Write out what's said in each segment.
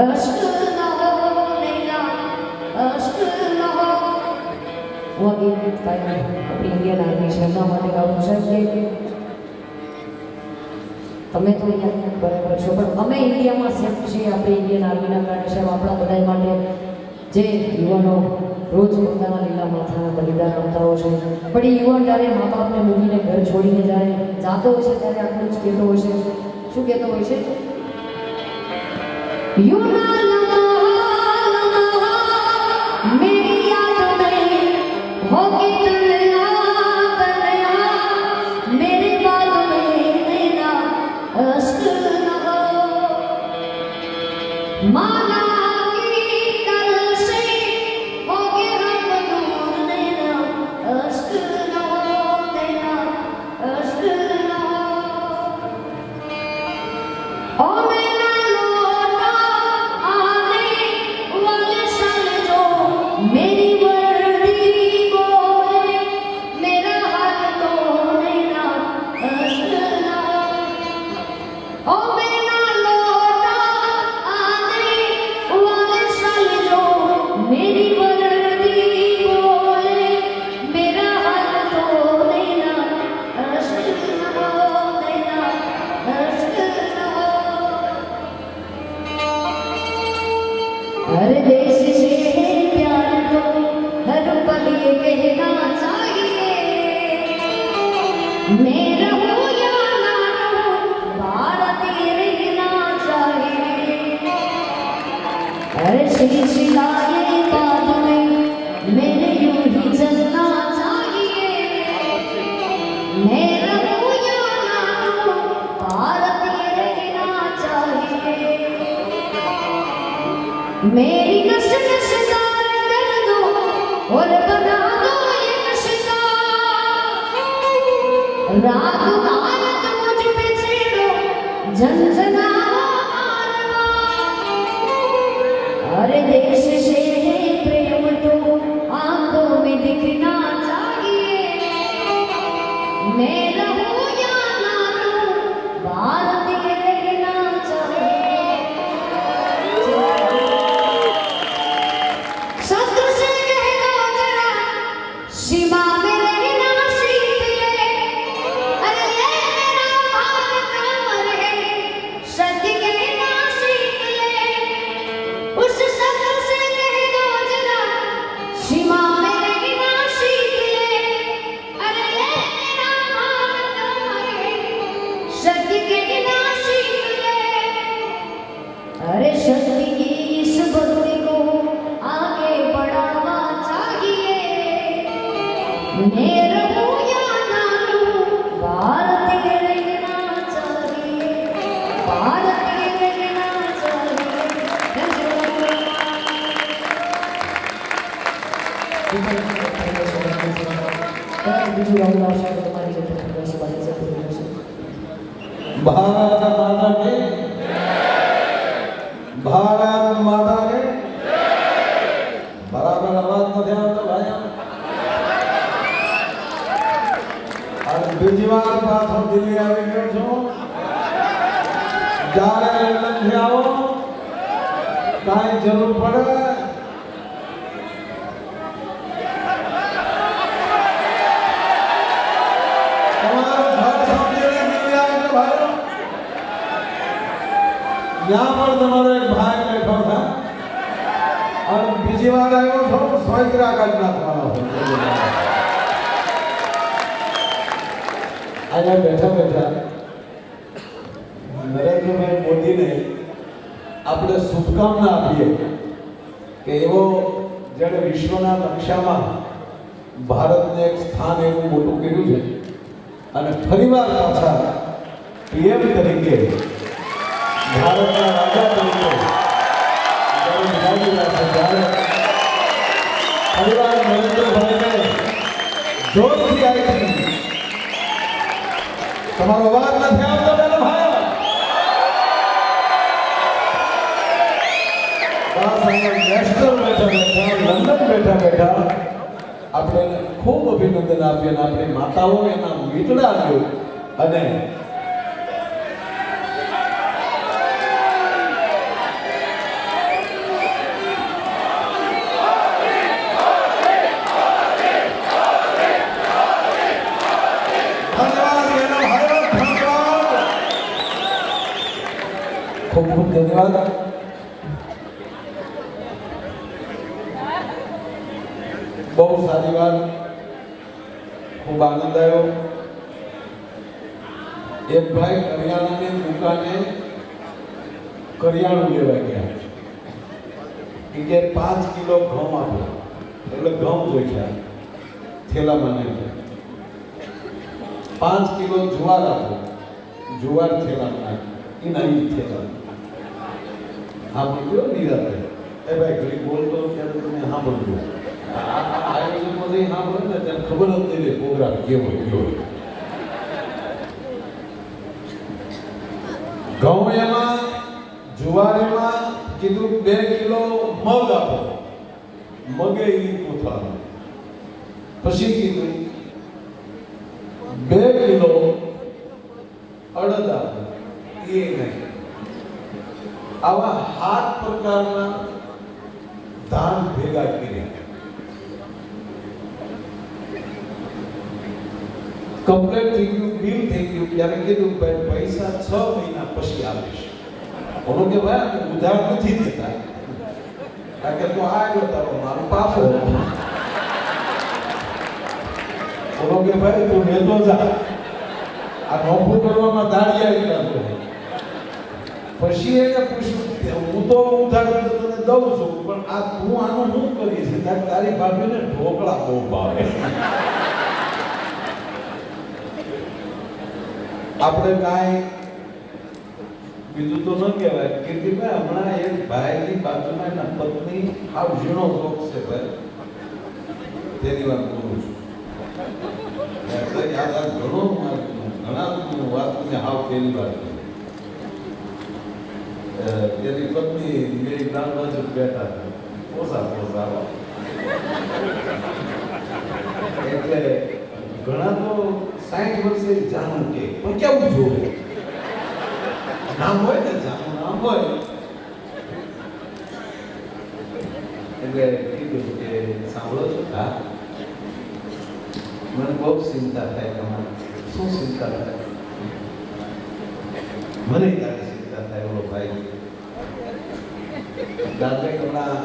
अश्क न हो नैना अश्क न हो। वो गीत कायम अपनी इंडियन आर्मी છે એમના માટે ગાવું છે કે તમે તો અહીંયા બરાબર છો પણ અમે ઇન્ડિયામાં સેફ છીએ આપણે ઇન્ડિયન આર્મીના કારણે સાહેબ આપણા બધા માટે જે યુવાનો રોજ પોતાના લીલા માથાના બલિદાન આપતા હોય છે પણ એ યુવાન જ્યારે મા બાપને મૂકીને ઘર છોડીને જાય જાતો હોય છે ત્યારે આટલું જ કહેતો હોય છે શું કહેતો હોય છે मेरी याद में होगी तन्हा तन्हा मेरी बात में नैना अश्क न हो माना कि कल से होगे हम दूर नैना अश्क न हो नैना अश्क न हो ओ मेरा लौटा आने वाले साल जो मेरी वर्दी बोले मेरा हाथ तो नैना अश्क न हो ओ मेरा लौटा आने वाले साल जो मेरी वर्दी बोले मेरा हाथ तो नैना अश्क न हो नैना अश्क न हो। हर देश से प्यार तो हर पल ये कहना चाहिए मैं रहूं या ना रहूं भारत ये रहना चाहिए। हर सिलसिलाए बाद में मेरे यूं ही चलना चाहिए मैं रहूं या ना रहूं भारत ये रहना चाहिए। मेरी नस नस तार कर दो और बना दो ये नशा राग भारत मुझ पे छेड़ो झंझनाओ आरवा। अरे देश से है प्रेम तो आंखों में दिखना चाहिए मैं रहूं या ना रहूं भारत ये रहना चाहिए। शत्रु से कह दो जरा सीमा में रहना सीख ले अरे ये मेरा भारत अमर है सत्य कहना सीख ले। उस शत्रु से कह दो जरा सीमा में रहना सीख ले अरे ये मेरा भारत अमर है सत्य कहना सीख ले। अरे सत्य की इस भक्ति को आगे बढ़ावा चाहिए मैं रहूं या ना रहूं भारत ये रहना चाहिए भारत ये रहना चाहिए। બીજું રાઉન્ડ આવશે તો તમારી જગ્યાએ બસ બાકી જતું રહેશે। भारत माता की भारत माता की बराबर आवाज નથી આવતો ભાઈ અને બીજી વાર પાછો દિલ્હી આવી ગયો છું જ્યારે લંડનથી આવો કાંઈ જરૂર પડે તમારું ઘર સાંભળીને દિલ્હી આવજો ભાઈઓ यहाँ पर तुम्हारा एक भाई बैठा था और बीजी बार आयो तो सोचरा करना था आया बैठा बैठा नरेंद्र भाई मोदी ने अपने शुभकामना आपी कि एवो जड़े विश्वना नक्शाમાં भारतने एक स्थान એવું મોટું કર્યું છે અને ફરીવાર પાછા પીએમ તરીકે भारतना राजा तरीके परिवार नरेंद्र भाई ने जोर थी आई थी તમારો અવાજ નથી આવતો બેનો ભાઈ બસ અહીંયા નેશનલ બેઠા બેઠા લંડન બેઠા બેઠા આપણે ખૂબ અભિનંદન આપીએ અને આપણી માતાઓ એના મીટડા આવ્યો અને ખૂબ ખૂબ ધન્યવાદ. બહુ સારી વાત, ખૂબ આનંદ આવ્યો. એક ભાઈ કરિયાણાની દુકાને કરિયાણું લેવા ગયા કે 5 કિલો ઘઉં આપો, એટલે ઘઉં જોઈયા થેલામાં નહીં. 5 કિલો જુવાર આપો, જુવાર થેલામાં એ નહીં થેલા. હા બોલ્યો નિરાતે એ ભાઈ ઘડી બોલતો ત્યારે તમે હા બોલજો. આયોજકો નહીં હા બોલે ને ત્યારે ખબર જ નહીં રહે પ્રોગ્રામ કેવો ગયો. ઘઉં એમાં, જુવાર એમાં કીધું 2 કિલો મગ આપો, મગે ઈ પૂછવાનું. પછી કીધું 2 કિલો અડદ આપો, એ નહીં. આવા 7 પ્રકારના ધાન ભેગા કર્યા. કમ્પ્લીટ થઈ ગયું, બિલ થઈ ગયું. ત્યારે કીધું ભાઈ પૈસા 6 મહિના પછી આપીશ. બોલો કે ભાઈ અમે ઉધાર નથી દેતા. કારણ કે તું આવ્યો તારો મારો પાછો. બોલો કે ભાઈ તું લેતો જા, આ નોખું કરવામાં દાડિયા લાગતો. પછી એને પૂછ્યું હું તો ઉધાર તને દઉં છું, પણ આ તું આનું શું કરીશ? તારી ભાભીને ઢોકળા બહુ ભાવે. આપણે કાંઈ બીજું તો ન કહેવાય. કીર્તિભાઈ હમણાં એક ભાઈની બાજુમાં એના પત્ની હાવ ઝીણો શોખ છે ભાઈ, તેની વાત કરું છું. યાદ આ ઘણા વાત તમે હાવ તેની વાત કરી. તેની પત્ની મેરી ગ્રામ બાજુ બેઠા હતા, પોસા એટલે ઘણા તો 60 વર્ષે જાણું કે પણ કેવું જોવે નામ હોય ને, જાણું નામ હોય. એટલે કીધું કે સાંભળો છો? હા. મને બહુ ચિંતા થાય તમારે. શું ચિંતા થાય? મને તારી ચિંતા થાય. બોલો ભાઈ દાદા હમણાં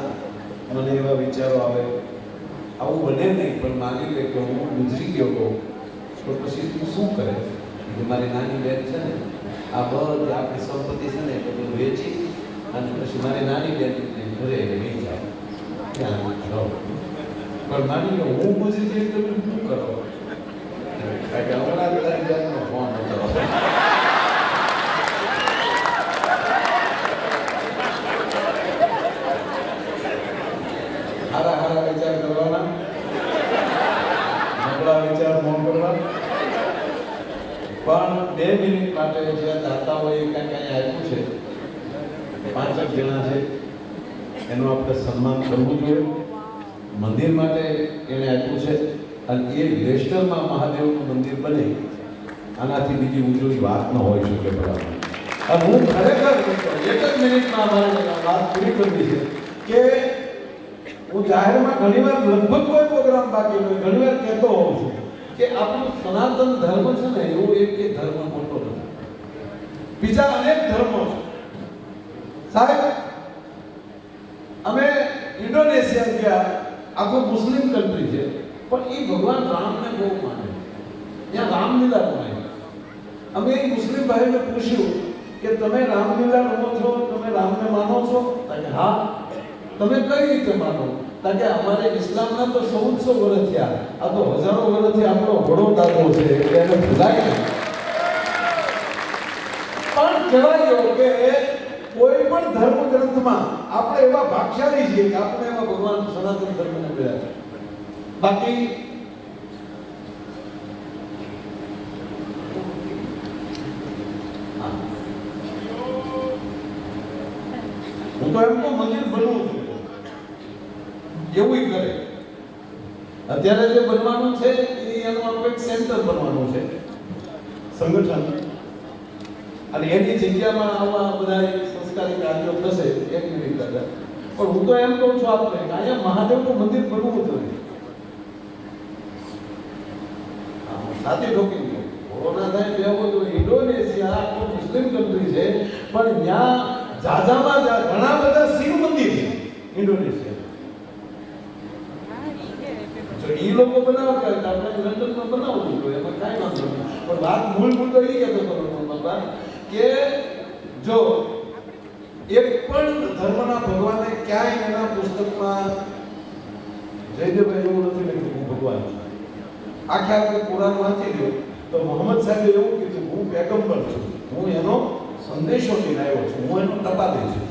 મને એવા વિચારો આવે, આવું બને નહીં પણ માની લે કે હું ગુજરી ગયો હોઉં તો પછી તું શું કરે? કે મારી નાની બેન છે ને, આ બધી આપણી સંપત્તિ છે ને બધું વેચી અને પછી મારી નાની બેન ઘરે લઈ જાઓ, ત્યાં રહો. પણ માની લો હું ગુજરી જઈશ તો શું કરો? કારણ કે હમણાં તારી બેનનો ફોન હતો. હારા હારા વિચાર કરવાના, નબળા વિચાર ન કરવા. પણ 2 મિનિટ માટે જે દાતાઓએ કાંઈ આપ્યું છે, 5 જણા છે, એનું આપણે સન્માન કરવું જોઈએ. મંદિર માટે એને આપ્યું છે અને એ વેસ્ટરમાં મહાદેવનું મંદિર બને, આનાથી બીજી ઉજળી વાત ન હોઈ શકે. બરાબર. અને હું ખરેખર 1 જ મિનિટમાં અમારે વાત પૂરી કરવી છે કે હું જાહેરમાં ઘણીવાર લગભગ કોઈ પ્રોગ્રામ બાકી હોય ઘણીવાર કહેતો હોઉં છું કે આપણું સનાતન ધર્મ છે ને એવો એક ધર્મ મોટો નથી. બીજા અનેક ધર્મો છે સાહેબ. અમે ઇન્ડોનેશિયા ગયા, આખું મુસ્લિમ કન્ટ્રી છે, પણ એ ભગવાન રામને બહુ માને, ત્યાં રામલીલા બનાવી. અમે એક મુસ્લિમ ભાઈને પૂછ્યું કે તમે રામલીલા રમો છો, તમે રામને માનો છો? હા. તમે કઈ રીતે માનો? કારણ કે અમારે ઇસ્લામના તો 1400 વર્ષ થયા, આ તો હજારો વર્ષથી આપણો ઘણો દાદો છે, એટલે એને ભૂલાય નહીં. પણ કહેવાય કે કોઈ પણ ધર્મ ગ્રંથમાં આપણે એવા ભાગશાળી છીએ કે આપણે એવા ભગવાન સનાતન ધર્મને મળ્યા. બાકી હું તો એમ તો મંદિર બનવું છું એવું કરે. અત્યારે જે બનવાનું છે એનું આપણે એક સેન્ટર બનવાનું છે, સંગઠન, અને એની જગ્યામાં આવા બધા સંસ્કારી કાર્યો થશે. 1 મિનિટ દાદા, પણ હું તો એમ કહું છું આપણે અહીંયા મહાદેવનું મંદિર બનવું જોઈએ. સાથે ઢોકી ગયો, ઘોડો કોરોના થાય બેવું તો ઇન્ડોનેશિયા આખું મુસ્લિમ કન્ટ્રી છે, પણ ત્યાં જાજામાં ઘણા બધા શિવ મંદિર છે ઇન્ડોનેશિયા. જો એ લોકો બનાવતા હોય તો આપણે લંડનમાં બનાવવું જોઈએ, એમાં કાંઈ વાંધો નહીં. પણ વાત મૂળ તો એ કહેતો હતો બાપા કે જો એક પણ ધર્મના ભગવાને ક્યાંય એના પુસ્તકમાં જયદેવભાઈ એવું નથી લખ્યું હું ભગવાન છું. આખે કુરાન વાંચી લો તો મોહમ્મદ સાહેબે એવું કીધું હું પેગમ્બર છું, હું એનો સંદેશો લઈને આવ્યો છું, હું એનો ટપાલી છું.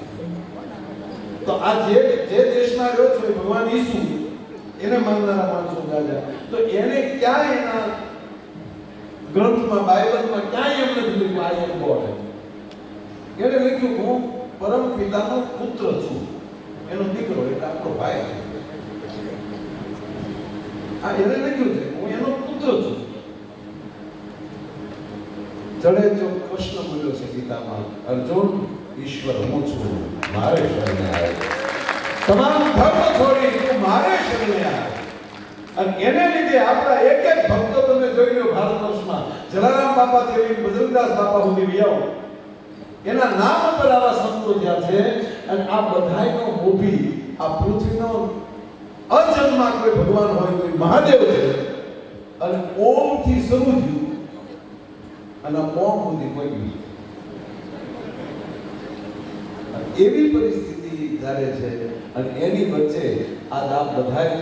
તો આ જે દેશમાં રહ્યો છે ભગવાન ઈસુ એને માનનારા માણસો જાજા, તો એને ક્યાંય એના ગ્રંથમાં બાઇબલમાં ક્યાંય એમ નથી લખ્યું આઈ એમ ગોડ. એને લખ્યું હું પરમ પિતાનો પુત્ર છું, એનો દીકરો એટલે આપણો ભાઈ છે. આ એને લખ્યું છે હું એનો પુત્ર છું. જડે જો કૃષ્ણ બોલ્યો છે ગીતામાં, અર્જુન ઈશ્વર હું છું, મારે શરણે આવે. તમામ ધર્મ છોડી તું મારે શરણે આવે. અને એને લીધે આપણા એક એક ભક્તો તમે જોઈ લો ભારત વર્ષમાં, જલારામ બાપાથી લઈને બજરંગદાસ બાપા સુધી વ્યાવ એના નામ પર આવા સંતો થયા છે. અને આ બધાયનો મોભી આ પૃથ્વીનો અજન્મા કોઈ ભગવાન હોય તો મહાદેવ છે. અને ઓમ થી શરૂ થયું અને ઓમ સુધી પહોંચ્યું. એવી પરિસ્થિતિ જ્યારે છે અને એની વચ્ચે આ બધાય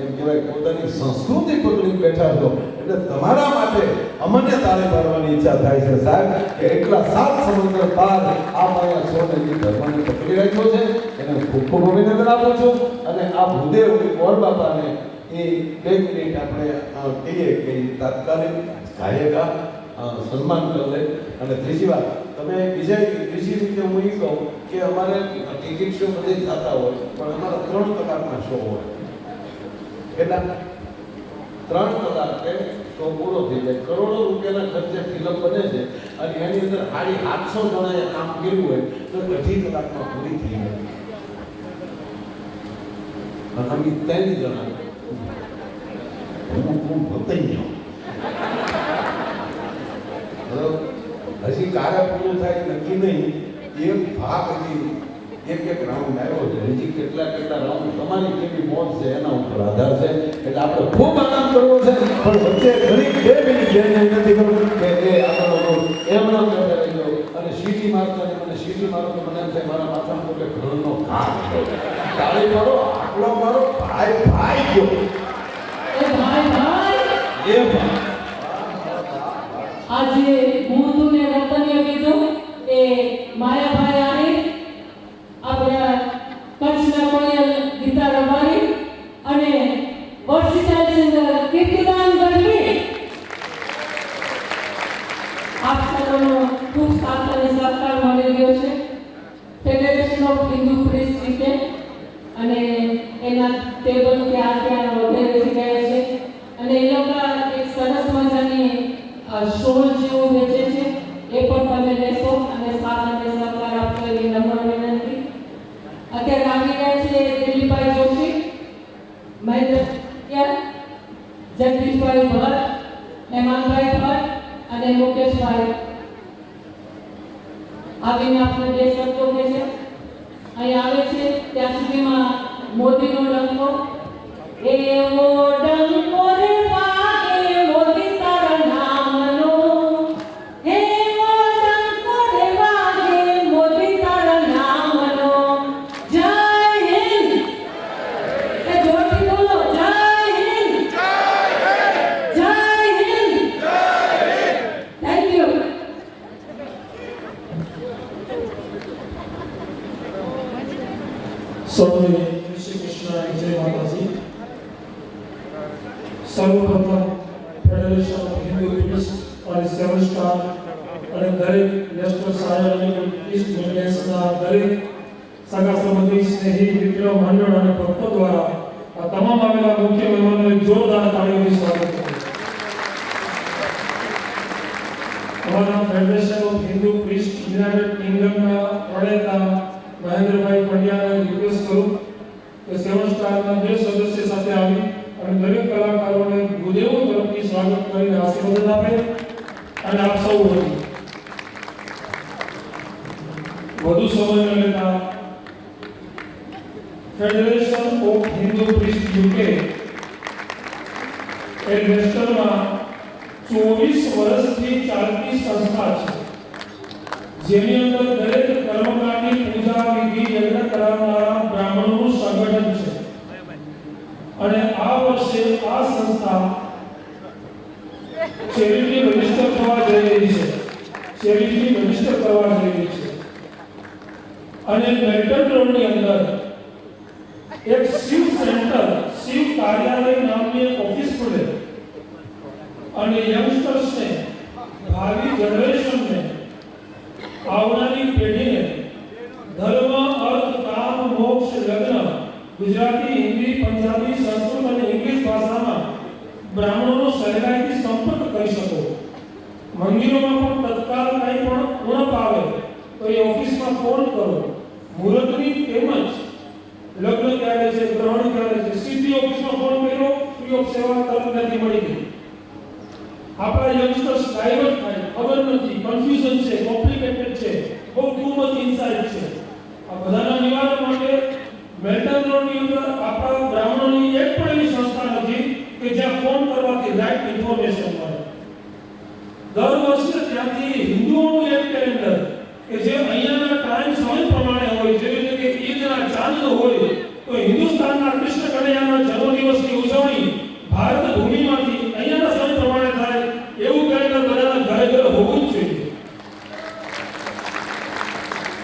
એમ કહેવાય પોતાની સંસ્કૃતિ પકડી બેઠા છો, એટલે તમારા માટે અમને તાળી પાડવાની ઈચ્છા થાય છે સાહેબ કે એટલા 7 સમુદ્ર પાર આ માયા છોડને જે ધર્મને પકડી રાખ્યો છે એને ખૂબ ખૂબ અભિનંદન આપું છું. અને આ ભૂદેવ ઓર બાપાને એ 2 મિનિટ આપણે કહીએ કે તાત્કાલિક ગાયકા સન્માન કરી લે. અને ત્રીજી વાત તમે ત્રીજી રીતે હું એ કહું કે અમારે ટિકિટ શો બધી થતા હોય પણ અમારા 3 કલાકના શો હોય. કેટલા? 3 કલાકે શો પૂરો થઈ જાય. કરોડો રૂપિયાના ખર્ચે ફિલ્મ બને છે અને એની અંદર 750 જણાએ કામ કર્યું હોય તો 2.5 કલાકમાં પૂરી થઈ જાય. અને અમે 3 જણા હું બતાવી ગયો હજી કાર્ય પૂરું થાય નક્કી નહીં. એક ભાગ હજી એક રાઉન્ડ આવ્યો છે, હજી કેટલા રાઉન્ડ તમારી કેવી મોત છે એના ઉપર આધાર છે. એટલે આપણે ખૂબ આનંદ કરવો છે, પણ વચ્ચે ઘણી 2 મિનિટ નથી કરવું કે એ આપણો એમ ન કરતા રહેજો. અને સીટી મારતા મને સીટી મારો તો મને એમ થાય મારા માથામાં કોઈ ઘરનો ઘા તાળી મારો આટલો મારો ભાઈ ગયો એ ભાઈ આજે હું તુને રતનીય કીધું એ માયાભાઈ આને આપણે કચ્છના કોયલ ગીતા રબારી અને વર્ષિતા સિંગર કીર્તિદાન ગઢવી આપ સૌનો ખૂબ સાથ અને સહકાર મળી ગયો છે. ફેડરેશન ઓફ હિન્દુ પ્રેસ રીતે અને એના ટેબલ ત્યાં વગેરે જગ્યાએ છે. અને એ લોકો એક સરસ મજાની શોલ જેવું વેચે છે, એ પણ તમે લેશો અને સાથ અને સહકાર આપશો એવી નમ્ર વિનંતી. અત્યારે આવી રહ્યા છે દિલીપભાઈ જોશી, મહેન્દ્ર જગદીશભાઈ ભટ્ટ, હેમાંગભાઈ ભટ્ટ અને મુકેશભાઈ આવીને આપણે 2 શબ્દો કહે છે. અહીં આવે છે ત્યાં સુધીમાં મોદીનો ડંકો એવો ડંકો રે વાગે મોદી તારા નામનો, એવો ડંકો રે વાગે મોદી તારા નામનો. જય હિન્દ. એ જોરથી બોલો જય હિન્દ. જય હિન્દ. Thank you. સૌને શ્રી કૃષ્ણ જય માતાજી. સર્વપ્રથમ ફેડરેશન ઓફ હિન્દુ પ્રીસ્ટ અને 7 સ્ટાર અને દરેક નેશનલ સાયન્ટિફિક ઈસ્ટ મિડલેન્ડ્સના દરેક સગા સંબંધી સ્નેહી મિત્ર મંડળ અને ભક્તો દ્વારા આ તમામ આવેલા મુખ્ય મહેમાનોને જોરદાર તાળીઓથી સ્વાગત કરું. અમારા federation of Hindu priest united કિંગડમના પ્રણેતા મહેન્દ્રભાઈ પંડ્યાને રિક્વેસ્ટ કરું કે 7 સ્ટારના 2 સદસ્ય સાથે આવી અને દરેક કલાકારોને ગુરુદેવો તરફથી સ્વાગત કરીને આશીર્વાદ આપે. અને આપ સૌ વધુ સમય ન લેતા ફેડરેશન ઓફ હિન્દુ પ્રીસ્ટ યુકે એ લેસ્ટરમાં 24 વર્ષથી ચાલતી સંસ્થા છે, જેની અંદર દરેક કર્મકાંડની પૂજા વિધિ યજ્ઞ કરાવનારા બ્રાહ્મણોનું સંગઠન છે. અને આ વર્ષે આ સંસ્થા ચેરિટી રજીસ્ટર થવા જઈ રહી છે, ચેરિટી રજીસ્ટર કરવા જઈ રહી છે. અને મેલ્ટન રોડની અંદર એક શિવ સેન્ટર, શિવ કાર્યાલય નામની એક ઓફિસ ખુલે અને યંગસ્ટર્સને, ભાવિ જનરેશનને, આવનારી પેઢીને ધર્મ, અર્થ, કામ, મોક્ષ, લગ્ન ગુજરાતી, હિન્દી, પંજાબી, સંસ્કૃત અને ઇંગ્લિશ ભાષામાં બ્રાહ્મણોનો સહેલાઈથી સંપર્ક કરી શકો. મંદિરોમાં પણ તત્કાલ કંઈ પણ ઉણપ આવે તો એ ઓફિસમાં ફોન કરો. મુહૂર્તની તેમજ લગ્ન ક્યારે છે, ગ્રહણ ક્યારે છે, સીધી ઓફિસમાં ફોન કર્યો, ફ્રી ઓફ સેવા તરત નથી મળી ગઈ. આપણા યંગસ્ટર્સ ડાયવર્ટ થાય, ખબર નથી, કન્ફ્યુઝન છે, કોમ્પ્લિકેટેડ છે, બહુ ટુ મચ ઇનસાઇટ છે. આ બધાના નિવારણ માટે મેલ્ટન રોડની અંદર આપણા બ્રાહ્મણોની એક પણ એવી સંસ્થા નથી કે જ્યાં ફોન કરવાથી રાઈટ ઇન્ફોર્મેશન મળે. દર વર્ષે ત્યાંથી હિન્દુઓનું એક કેલેન્ડર કે જે અહીંયાના ટાઈમ સમય પ્રમાણે હોય, જેવી રીતે ઈદના ચાંદ હોય તો હિન્દુસ્તાનના કૃષ્ણ કનૈયાના જન્મદિવસની ઉજવણી ભારત ભૂમિમાંથી અહીંયાના સમય પ્રમાણે થાય એવું કેલેન્ડર બધાના ઘરે ઘરે હોવું જ જોઈએ.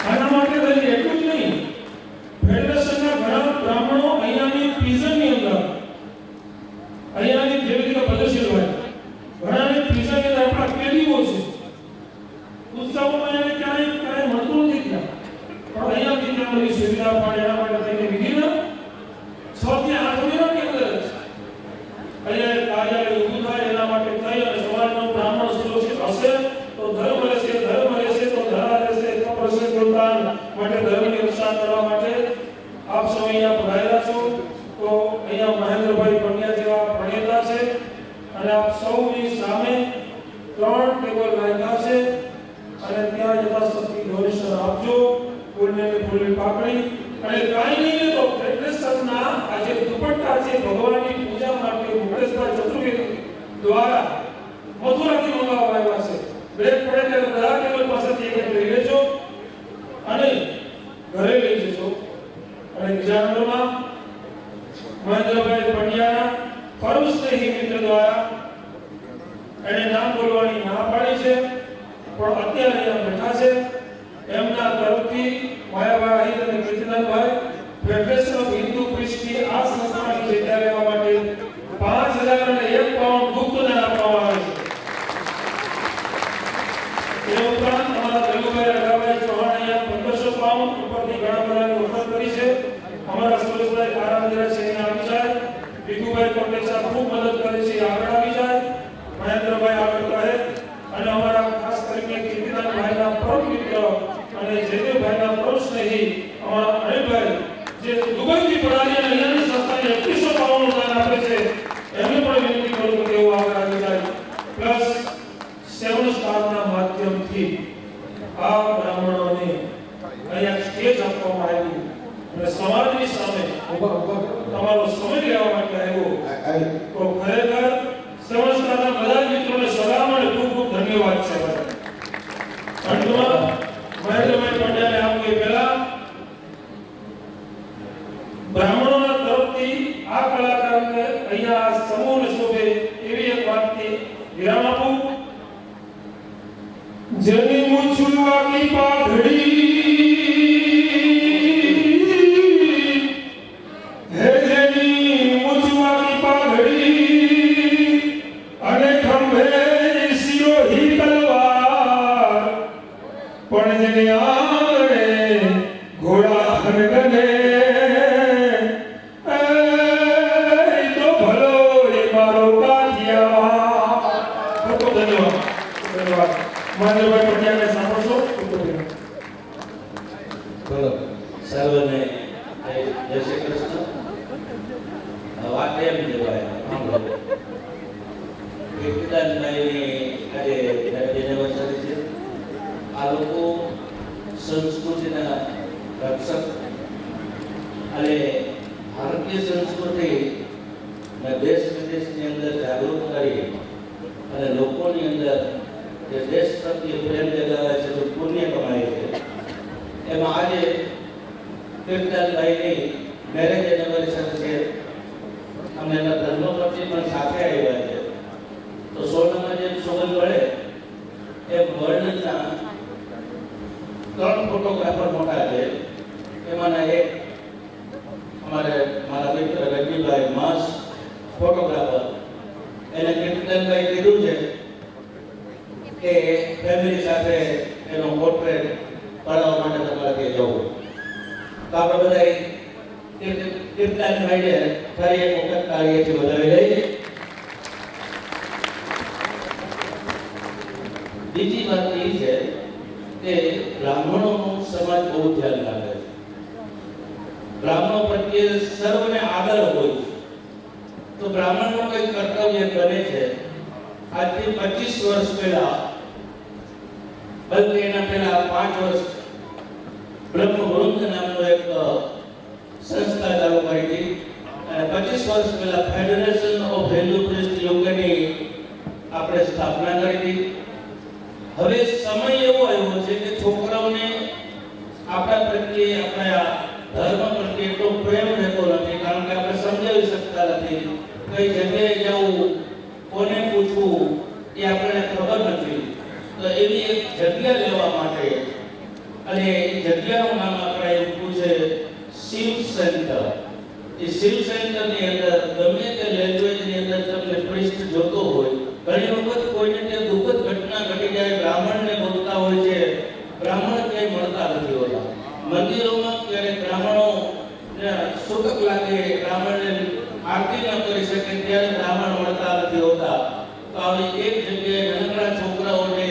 આના માટે ખાલી એટલું જ નહીં, ફેડરેશનના ઘણા બ્રાહ્મણો અહીંયાની પ્રિઝનની અંદર, અહીંયાની જેવી રીતે પ્રદર્શિત હોય, ઘણાની પ્રિઝનની અંદર આપણા કેદીઓ છે. ઉત્સવમાં એને ક્યાંય મળતું નથી ત્યાં, પણ અહીંયાથી ત્યાં બધી સુવિધા પાડે એના માટે થઈને વિધિના 6 થી 8 મહિનાની અંદર અહીંયા કાર્યાલય ઊભું થાય એના માટે થઈ અને સમાજનો બ્રાહ્મણ સુરક્ષિત હશે તો ધર્મ રહેશે, ધર્મ રહેશે તો ધરા રહેશે, કપરશે કુરબાન માટે ધર્મની રક્ષા કરવા માટે આપ સૌ અહીંયા પધારેલા છો. તો અહીંયા મહેન્દ્રભાઈ પંડ્યા જેવા પ્રણેતા છે અને આપ સૌની સામે 3 ટેબલ રાખ્યા છે અને ત્યાં યથાશક્તિ ડોનેશન આપજો. ફૂલને ફૂલની પાકડી અને કાંઈ નહીં તો ફેડરેશનના આ જે દુપટ્ટા છે ભગવાનની પૂજા માટે મુકેશભાઈ ચતુર્વેદી દ્વારા મથુરાથી મંગાવવામાં આવ્યા છે. બ્રેક પડે ત્યારે બધા ટેબલ પાસેથી એક લઈ લેજો અને ઘરે લઈ જજો. અને બીજા નંબરમાં મહેન્દ્રભાઈ પંડ્યાના પરમ સ્નેહી મિત્ર દ્વારા એને નામ બોલવાની ના પાડી છે પણ અત્યારે અહીંયા બેઠા છે. એમના તરફથી માયાભાઈ અને કીર્તિદાનભાઈ ફેડરેશન ઓફ હિન્દુ પ્રીસ્ટની આ સંસ્થાની જગ્યા લેવા માટે 5001 પાઉન્ડ ગુપ્તદાન આપવામાં આવે છે. એ ઉપરાંત અમારા દલુભાઈ રઘાભાઈ ચૌહાણ અહીંયા 1500 પાઉન્ડ ઉપરથી ઘણા બધાની ઓફર કરી છે. અમારા સુરેશભાઈ કારામદરા છે અહીંયા આવી જાય. વિધુભાઈ કોટેચા ખૂબ મદદ કરે છે, આગળ આવી જાય. મહેન્દ્રભાઈ આગળ કહે અને અમારા ખાસ કરીને કીર્તિદાનભાઈના પરમ મિત્ર અને જયદેવભાઈના પરમ સ્નેહી અમારા અનિલભાઈ જે દુબઈથી પધારી અને અહીંયાની સંસ્થાને 2100 પાઉન્ડ દાન આપે છે, એમને પણ વિનંતી કરું કે તેઓ આગળ આવી જાય. પ્લસ 7 સ્ટારના માધ્યમથી આ બ્રાહ્મણોને અહીંયા સ્ટેજ આપવામાં આવ્યું અને સમાજની સામે તમારો સમય લેવા માટે આવ્યો. તો ખરેખર 7 સ્ટારના બધા મિત્રોને સલામ અને ખૂબ ખૂબ ધન્યવાદ છે. અંતમાં મહેન્દ્રભાઈ પંડ્યાને આપવું પહેલા બ્રાહ્મણોના તરફથી આ કલાકારને અહીંયા સમૂહને શોભે એવી એક વાતથી વિરામ આપું. જેની મૂછવા કી પાઘડી હે, જેની મૂછવા કી પાઘડી અને ખંભે સિરોહી તલવાર પણ જેને આંગણે ઘોડા હનગને તો ભલો એ મારો કાઠિયા. ખૂબ ખૂબ ધન્યવાદ. મહેન્દ્રભાઈ પંડ્યાને સાંભળશો. બોલો સર્વને જય શ્રી કૃષ્ણ. વાત એમ છે ભાઈ, કીર્તિદાનભાઈની આજે લોકો સંસ્કૃતિના રક્ષક અને ભારતીય સંસ્કૃતિ દેશ વિદેશની અંદર જાગૃત કરી અને લોકોની અંદર જે દેશ પ્રત્યે પ્રેમ જગાવે છે, તો પુણ્ય કમાય છે. એમાં આજે કીર્તનભાઈની મેરેજ એનિવર્સરી છે. અમે એના ધર્મ પ્રત્યે પણ સાથે આવ્યા છે. તો સોનામાં જેમ સોગંદ મળે એમ વર્લ્ડના 3 ફોટોગ્રાફર મોટા છે. એમાંના એક મારા મિત્ર રવિભાઈ માસ ફોટોગ્રાફર, એને કીર્તનભાઈ કીધું છે કે ફેમિલી સાથે એનો પોર્ટ્રેટ પાડવા માટે તમારે ત્યાં જવું. તો આપણે બધા કીર્તનભાઈને ફરી એક વખત તાળીઓથી વધાવી લઈએ. બીજી વાત એ છે કે બ્રાહ્મણોનું સમાજ બહુ ધ્યાન રાખે છે. બ્રાહ્મણો પ્રત્યે સર્વને આદર હોય છે. તો બ્રાહ્મણનું કંઈક કર્તવ્ય બને છે. આજથી 25 વર્ષ પહેલા, બલ્કે એના પહેલા 5 વર્ષ બ્રહ્મવૃંદ નામનો એક સંસ્થા ચાલુ કરી હતી. અને 25 વર્ષ પહેલા ફેડરેશન ઓફ હિન્દુ પ્રિસ્ટ યોગની આપણે સ્થાપના કરી હતી. હવે સમય એવો આવ્યો છે કે છોકરાઓને આપણા પ્રત્યે, આપણા ધર્મ પ્રત્યે એટલો પ્રેમ રહેતો નથી, કારણ કે આપણે સમજાવી શકતા નથી. કઈ જગ્યાએ જવું, કોને પૂછવું એ આપણને ખબર નથી. તો એવી એક જગ્યા લેવા માટે, અને એ જગ્યાનું નામ આપણે આપ્યું છે શિવ સેન્ટર. એ શિવ સેન્ટરની અંદર ગમે તે લેંગ્વેજની અંદર તમને પ્રિસ્ટ જોતો હોય. ઘણી વખત કોઈને ત્યાં દુઃખદ ઘટના ઘટી જાય, બ્રાહ્મણને બોલતા હોય છે, બ્રાહ્મણ ક્યાંય મળતા નથી હોતા. મંદિરોમાં ક્યારેક બ્રાહ્મણો સુતક લાગે, બ્રાહ્મણને આરતી ન કરી શકે ત્યારે બ્રાહ્મણ મળતા નથી હોતા. તો આવી એક જગ્યાએ નાનકડા છોકરાઓને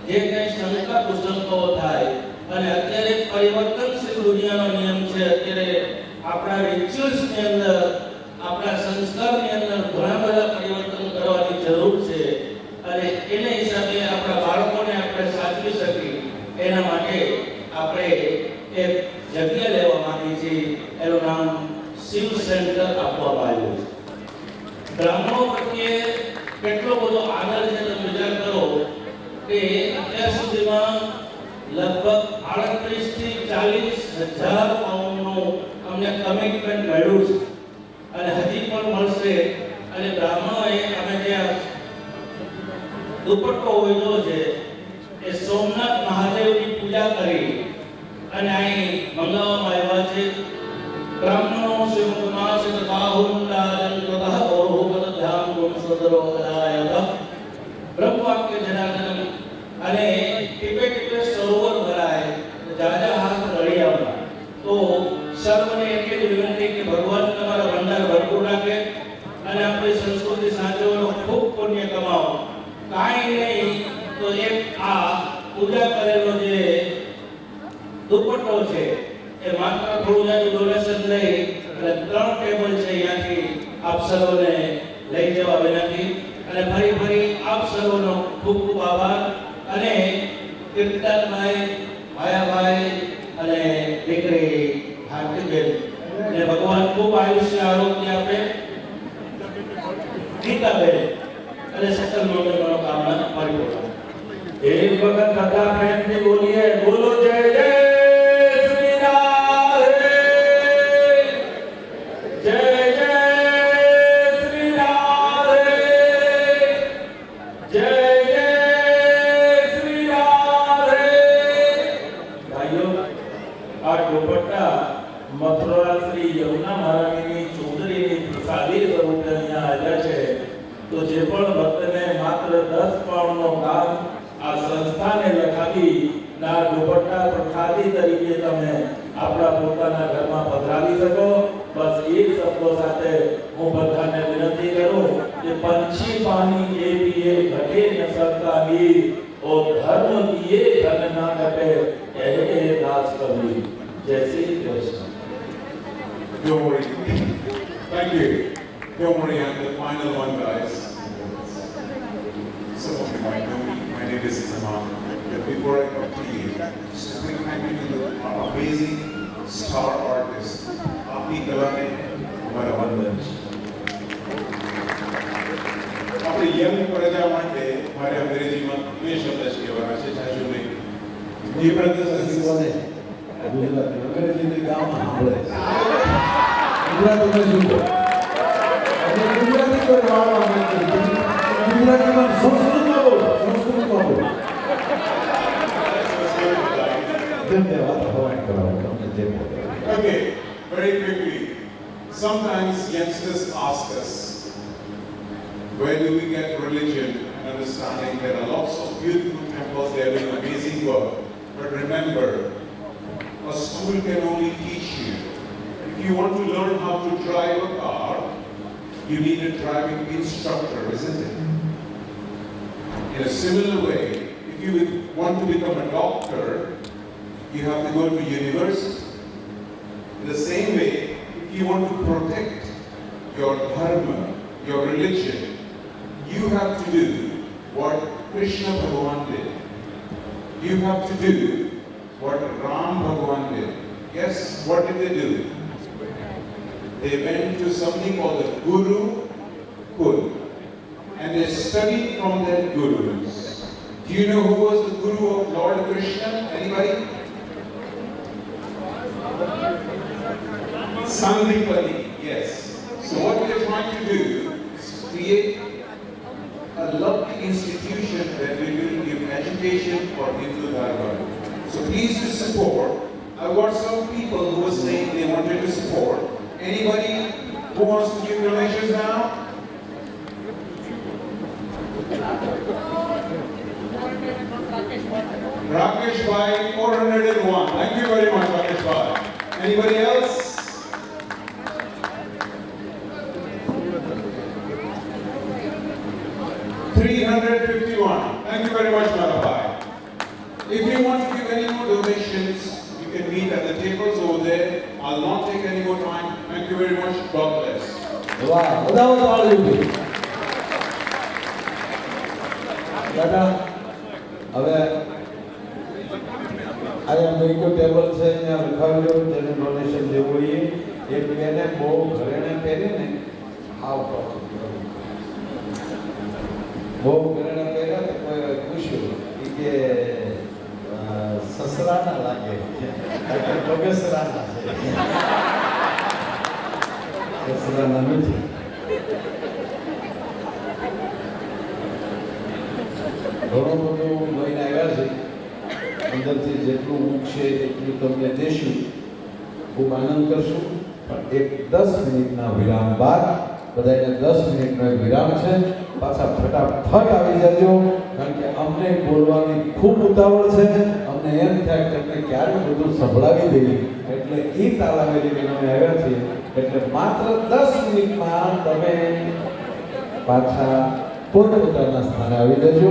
જે કંઈ શંકા કુશંકાઓ થાય, અને અત્યારે પરિવર્તનશીલ દુનિયાનો નિયમ છે. અત્યારે આપણા રિચ્યુઅલ્સની અંદર, આપણા સંસ્કારની અંદર ઘણા બધા પરિવર્તન કરવાની જરૂર છે. અને એને હિસાબે આપણા બાળકોને આપણે સાચવી શકીએ એના માટે આપણે એક જગ્યા લેવા માંગીએ છીએ. એનું નામ શિવ સેન્ટર આપવામાં આવ્યું છે. બ્રાહ્મણો પ્રત્યે કેટલો બધો આદર છે, તમે વિચાર કરો કે અત્યાર સુધીમાં લગભગ 38 થી 40,000 પાઉન્ડનું અમને કમિટમેન્ટ મળ્યું છે, અને હજી પણ મળશે. અને બ્રાહ્મણોએ અમે ત્યાં દુપટ્ટો ઓઢ્યો છે એ સોમનાથ મહાદેવની પૂજા કરી અને અહીં મંગાવવામાં આવ્યા છે. બ્રાહ્મણો શિવમાસિત બાહુલાદન તતઃ ઓરુપદ ધામ ગુણસદરો અદાયત બ્રહ્મવાક્ય જનાર્દન. અને ટીપે ટીપે સરોવર ભરાય, જાજા હાથ રળી આવતા. તો સર્વને એટલી જ વિનંતી કે ભગવાન તમારા ભંડાર ભરપૂર રાખે અને આપણી સંસ્કૃતિ સાચવવાનો ખૂબ પુણ્ય કમાવો. કાંઈ નહીં તો એક આ પૂજા કરેલો જે દુપટ્ટો છે એ માત્ર થોડું જાજુ ડોનેશન લઈ અને 3 ટેબલ છે અહીંયાથી આપ સર્વને લઈ જવા વિનંતી. અને ફરી આપ સર્વનો ખૂબ ખૂબ આભાર. અને કીર્તનભાઈ, માયાભાઈ અને દીકરી ભારતીબેન ને ભગવાન ખૂબ આયુષ્ય આરોગ્ય આપે. ગીતાબેન અને સકલ મંગળ મનોકામના પરિપૂર્ણ. एक वक्त कथा प्रेम से बोलिए, बोलो जय जय श्री राधे, जय जय श्री राधे, जय जय श्री राधे. भाइयों, આ દુપટ્ટા મથુરા શ્રી યમુના મહારાણીની ચૌધરીની પ્રસાદી સ્વરૂપે અહીંયા આવ્યા છે. તો જે પણ ભક્તને માત્ર 10 પાઉન્ડનો દાન આ સંસ્થાને લખાવી ના દુપટ્ટા પ્રસાદી તરીકે તમે આપણા પોતાના ઘરમાં પધરાવી શકો. બસ એક શબ્દો સાથે હું બધાને વિનંતી કરું કે પંછી પાણી એ પીએ ઘટે ન सकता वीर और धर्म किए धन ना घटे कहे दास कबीर. जय Shri Krishna. Don't worry. Thank you. Don't worry, I'm the final one, guys. Some of you might know me. My name is Zaman. But before I continue, Just a quick thank you to the amazing star artist, આપની કલાને અમારા વંદન છે. આપણે young પ્રજા માટે મારે અંગ્રેજીમાં બે શબ્દ જ કહેવાના છે, જાજુ નહીં. એ પ્રદેશ બોલે ગુજરાતી અંગ્રેજી ગામમાં સાંભળે ગુજરાતીમાં શું અને ગુજરાતી કોઈ વાળવા નથી ગુજરાતીમાં સંસ્કૃતમાં બોલો સંસ્કૃતમાં બોલો ધન્યવાદ ભગવાન કરાવો તમને જે બોલે. Okay, very quickly. Sometimes youngsters ask us, where do we get religion and understanding? There are lots of beautiful temples, they are doing amazing work. But remember, a school can only teach you. If you want to learn how to drive a car, you need a driving instructor, isn't it? In a similar way, if you want to become a doctor, you have to go to university. In the same way, if you want to protect your dharma, your religion, you have to do what Krishna Bhagavan did. You have to do what Ram Bhagavan did. Yes, what did they do? They went to something called the Guru Kul and they studied from their gurus. Do you know who was the Guru of Lord Krishna? Anybody? Sandipali, yes. So what we are trying to do is create a lovely institution that will give education for Hindu Dharma. So please to support. I've got some people who were saying they wanted to support. Anybody who wants to give donations now? Rakesh Bhai, 401. Thank you very much, Rakesh Bhai. Anybody else? $351. Thank you very much, Malabai. If you want to give any more donations, you can meet at the tables over there. I'll not take any more time. Thank you very much. God bless. વાહ બધા તાળી દાદા હવે આ American table છે અહીંયા લખાવ્યો જેને donation દેવું હોય એક બેને બહુ ઘરેણે પહેરીને આવ બહુ ઘરેણા પહેર્યા તો કોઈ પૂછ્યું કે સસરાના લાગે બગસરાના છે સસરાના નથી ઘણું બધું લઈને આવ્યા છે અંદરથી જેટલું ઉગશે એટલું તમને દેશું ખૂબ આનંદ કરશું પણ એક 10 મિનિટના વિરામ બાદ બધાને 10 મિનિટનો એક વિરામ છે પાછા ફટાફટ આવી જજો કારણ કે અમને બોલવાની ખૂબ ઉતાવળ છે અમને એમ થાય કે તમને ક્યારે બધું સંભળાવી દઈએ એટલે એ તાલામે લઈને અમે આવ્યા છીએ એટલે માત્ર 10 મિનિટમાં તમે પાછા પોતપોતાના સ્થાને આવી જજો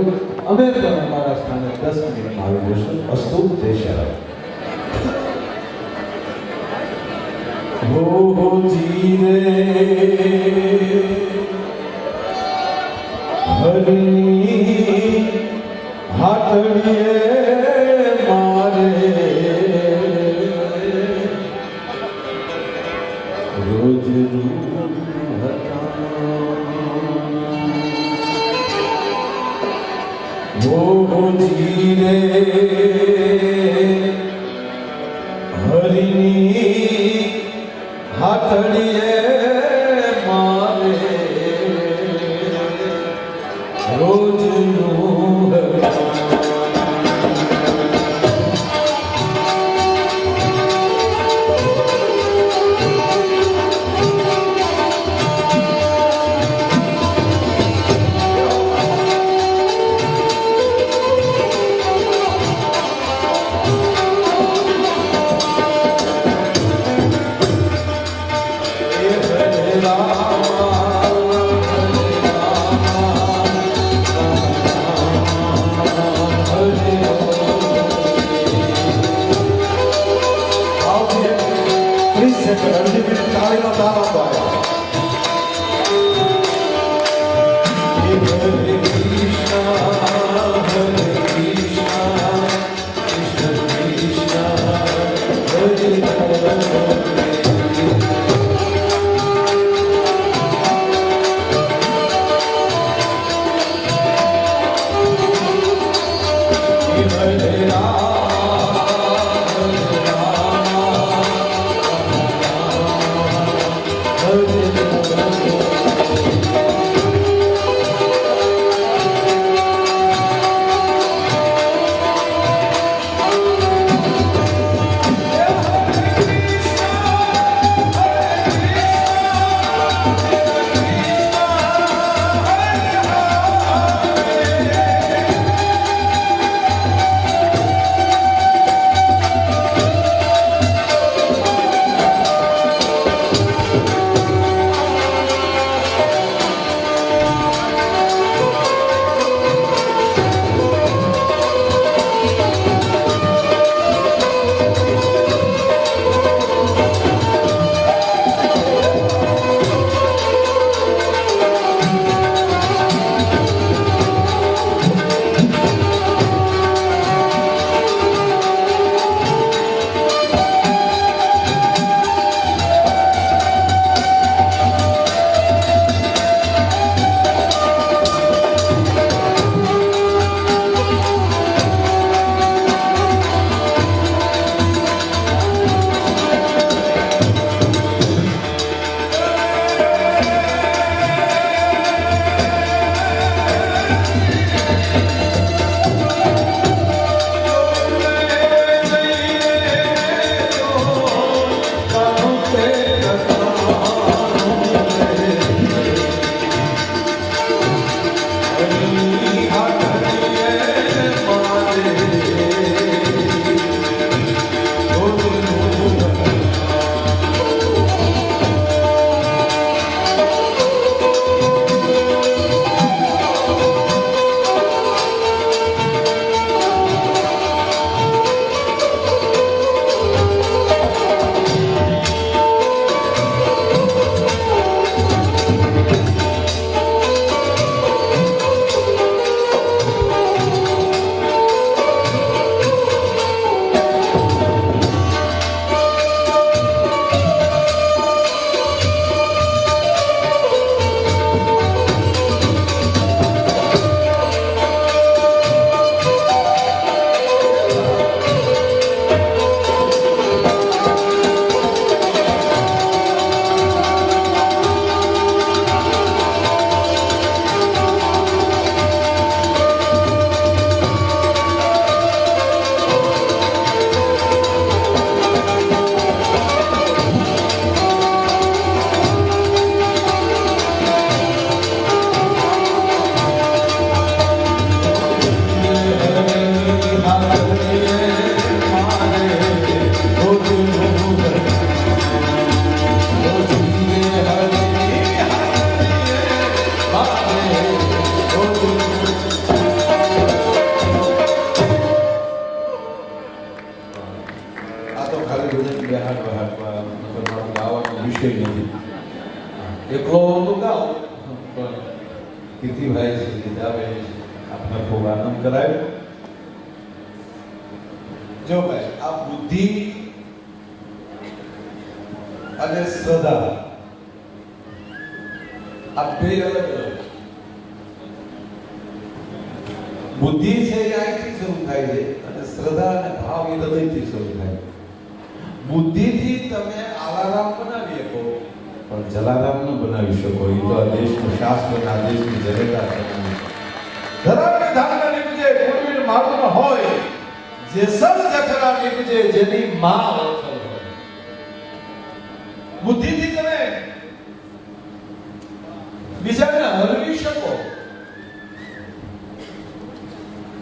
અમે પણ અમારા સ્થાને 10 મિનિટમાં આવી જશું અસ્તુ જય શ્રી રામ हो जीरे हरी हाथड़िए मारे रोज हो जीरे हरी हाथड़िए मारे रोज પ્રારંભ કરાયો. જો ભાઈ આ બુદ્ધિ અને શ્રદ્ધા આ બે અલગ અલગ. બુદ્ધિ છે એ આંખથી શરૂ થાય છે અને શ્રદ્ધા અને ભાવ એ હૃદયથી શરૂ થાય. બુદ્ધિથી તમે આલારામ બનાવી શકો પણ જલારામ ન બનાવી શકો. એ તો આ દેશનું શાસ્ત્ર આ દેશની જનતા છે. ધરાને ધાગા નીપજે પૂર્વીને મારું ન હોય, જે સબ જખરા નીપજે જેની માં ઓળખલ હોય. બુદ્ધિથી તમે બીજાને હરવી શકો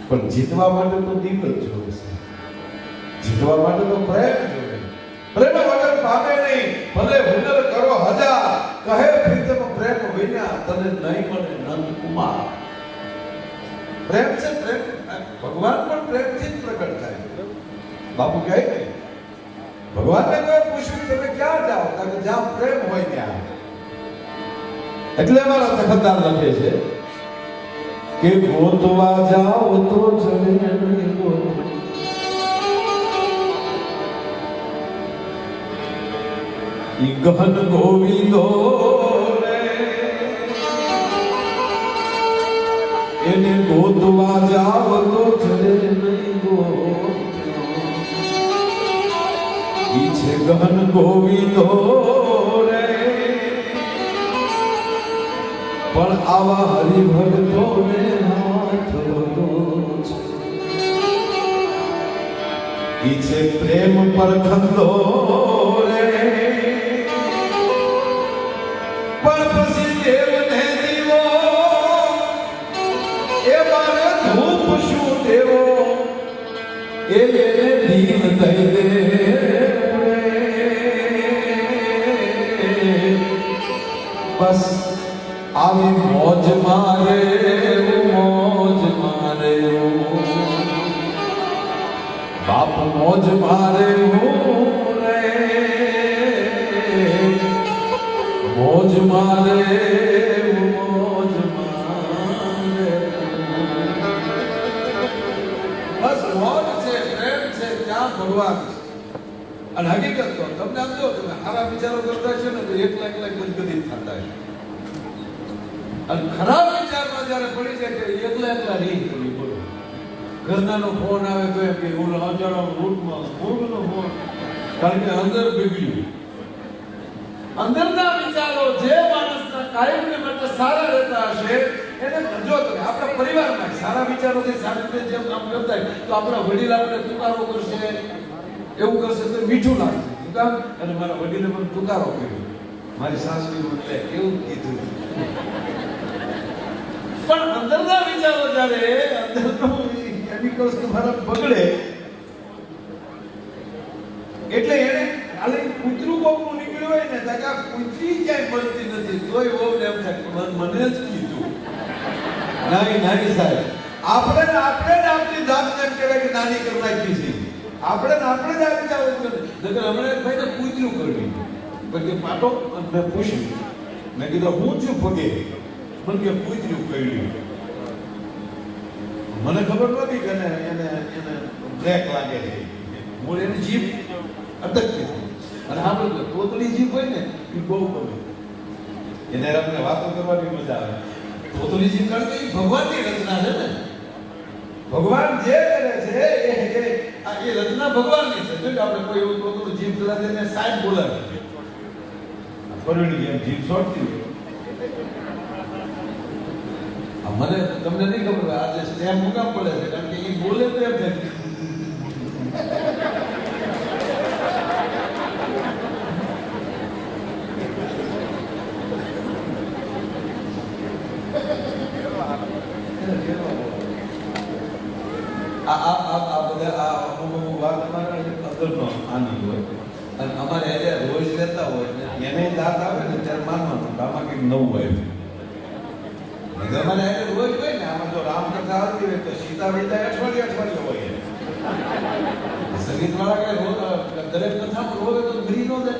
પણ જીતવા માટે તો દીપ જ જોવે છે. જીતવા માટે તો પ્રેમ જોવે. પ્રેમ વગર પામે નહીં. ભલે હુનર કરો હજાર, કહે પ્રીતમ પ્રેમ વિના તને નહીં મળે નંદ કુમાર. પ્રેમ છે પ્રેમ. ભગવાન પણ પ્રેમથી જ પ્રગટ થાય. બાપુ કહે ને ભગવાનને કોઈ પૂછ્યું તમે ક્યાં જાઓ તો જ્યાં પ્રેમ હોય ત્યાં. એટલે અમારા તખતદાર લખે છે કે ગોતવા જાઓ તો જડે નહીં ગોતો. ઈ ગહન ગોવિંદો રે એને ગોતવા જાઓ તો જડે નહીં ગોતો. ઈ છે ગહન ગોવિંદો રે પણ આવા હરિભક્તોને હાથ વધો છે. ઈ છે પ્રેમ પરખંદો રે પણ પછી દેવને દીવો એ મારે ધૂપ શું દેવો એ એને દીન દઈ દે. બસ આવી મોજ મારે બાપ મોજ મારે રે મોજ મારે મોજ મારે. બસ મોજ છે પ્રેમ છે ત્યાં ભગવાન છે. અને હકીકત તો તમને આમ જો તમે સારા વિચારો કરતા છે ને તો એકલા એકલા ગદગદિત થતા છે. અને ખરાબ વિચારમાં જ્યારે પડી જાય કે એકલા એકલા નહીં કરવી. બોલો ઘરનાનો ફોન આવે તો એમ કે હું અજાણો રૂટમાં ફોનનો ફોન, કારણ કે અંદર બગડ્યું. અંદરના વિચારો જે માણસના કાયમને માટે સારા રહેતા હશે એને જો તમે આપણા પરિવારમાં સારા વિચારોથી સારી રીતે જેમ કામ કરતા હોય તો આપણા વડીલ આપણે તુકારો કરશે, એવું કરશે તો મીઠું લાગશે. શું કામ? અને મારા વડીલે મને તુકારો કર્યો, મારી સાસુએ મને એવું કીધું. પણ અંદરના વિચારો જ્યારે અંદરનું કેમિકલ્સ તમારા બગડે એટલે એને ખાલી કૂતરું કોકનું નીકળ્યું હોય ને તો આ કૂતરી ક્યાંય મળતી નથી તોય બહુ એમ થાય મને જ કીધું. નહીં સાહેબ, આપણે જ આપણી જાતને એમ કહેવાય કે નાની કરી નાખી છે. આપણે જ આ વિચારો નકર હમણાં ભાઈને કૂતરું કરવી પછી પાટો મેં પૂછ્યું, મેં કીધું હું છું પગે, મને કે કૂતરું કર્યું. મને ખબર નહોતી કે એને બ્રેક લાગે છે. હું એની જીભ અટકતી અને આપણે તોતલી જીભ હોય ને એ બહુ ગમે એને આપણે વાતો કરવાની મજા આવે. તોતલી જીભ કારણ કે એ ભગવાનની રચના છે ને. ભગવાન જે કરે છે એ રચના ભગવાનની છે. જો આપણે કોઈ એવું તોતલું જીભ ચલાવે એને સાહેબ બોલાવે પરવીણી એમ જીભ છોડતી હોય. મને તમને નહીં ખબર આજે સ્ટેમ્પ મુકામ પડે છે કારણ કે એ બોલે તો એમ થાય. અમારે રોજ લેતા હોય એને દાંત આવે ને ત્યારે માનવાનું આમાં કંઈક નવું હોય. અમારે રોજ હોય ને આમાં જો રામકથા આવતી હોય તો સીતા વિતા અઠવાડિયે હોય. સંગીત વાળા કઈ દરેક કથામાં રોવે તો ગ્રી નો દે.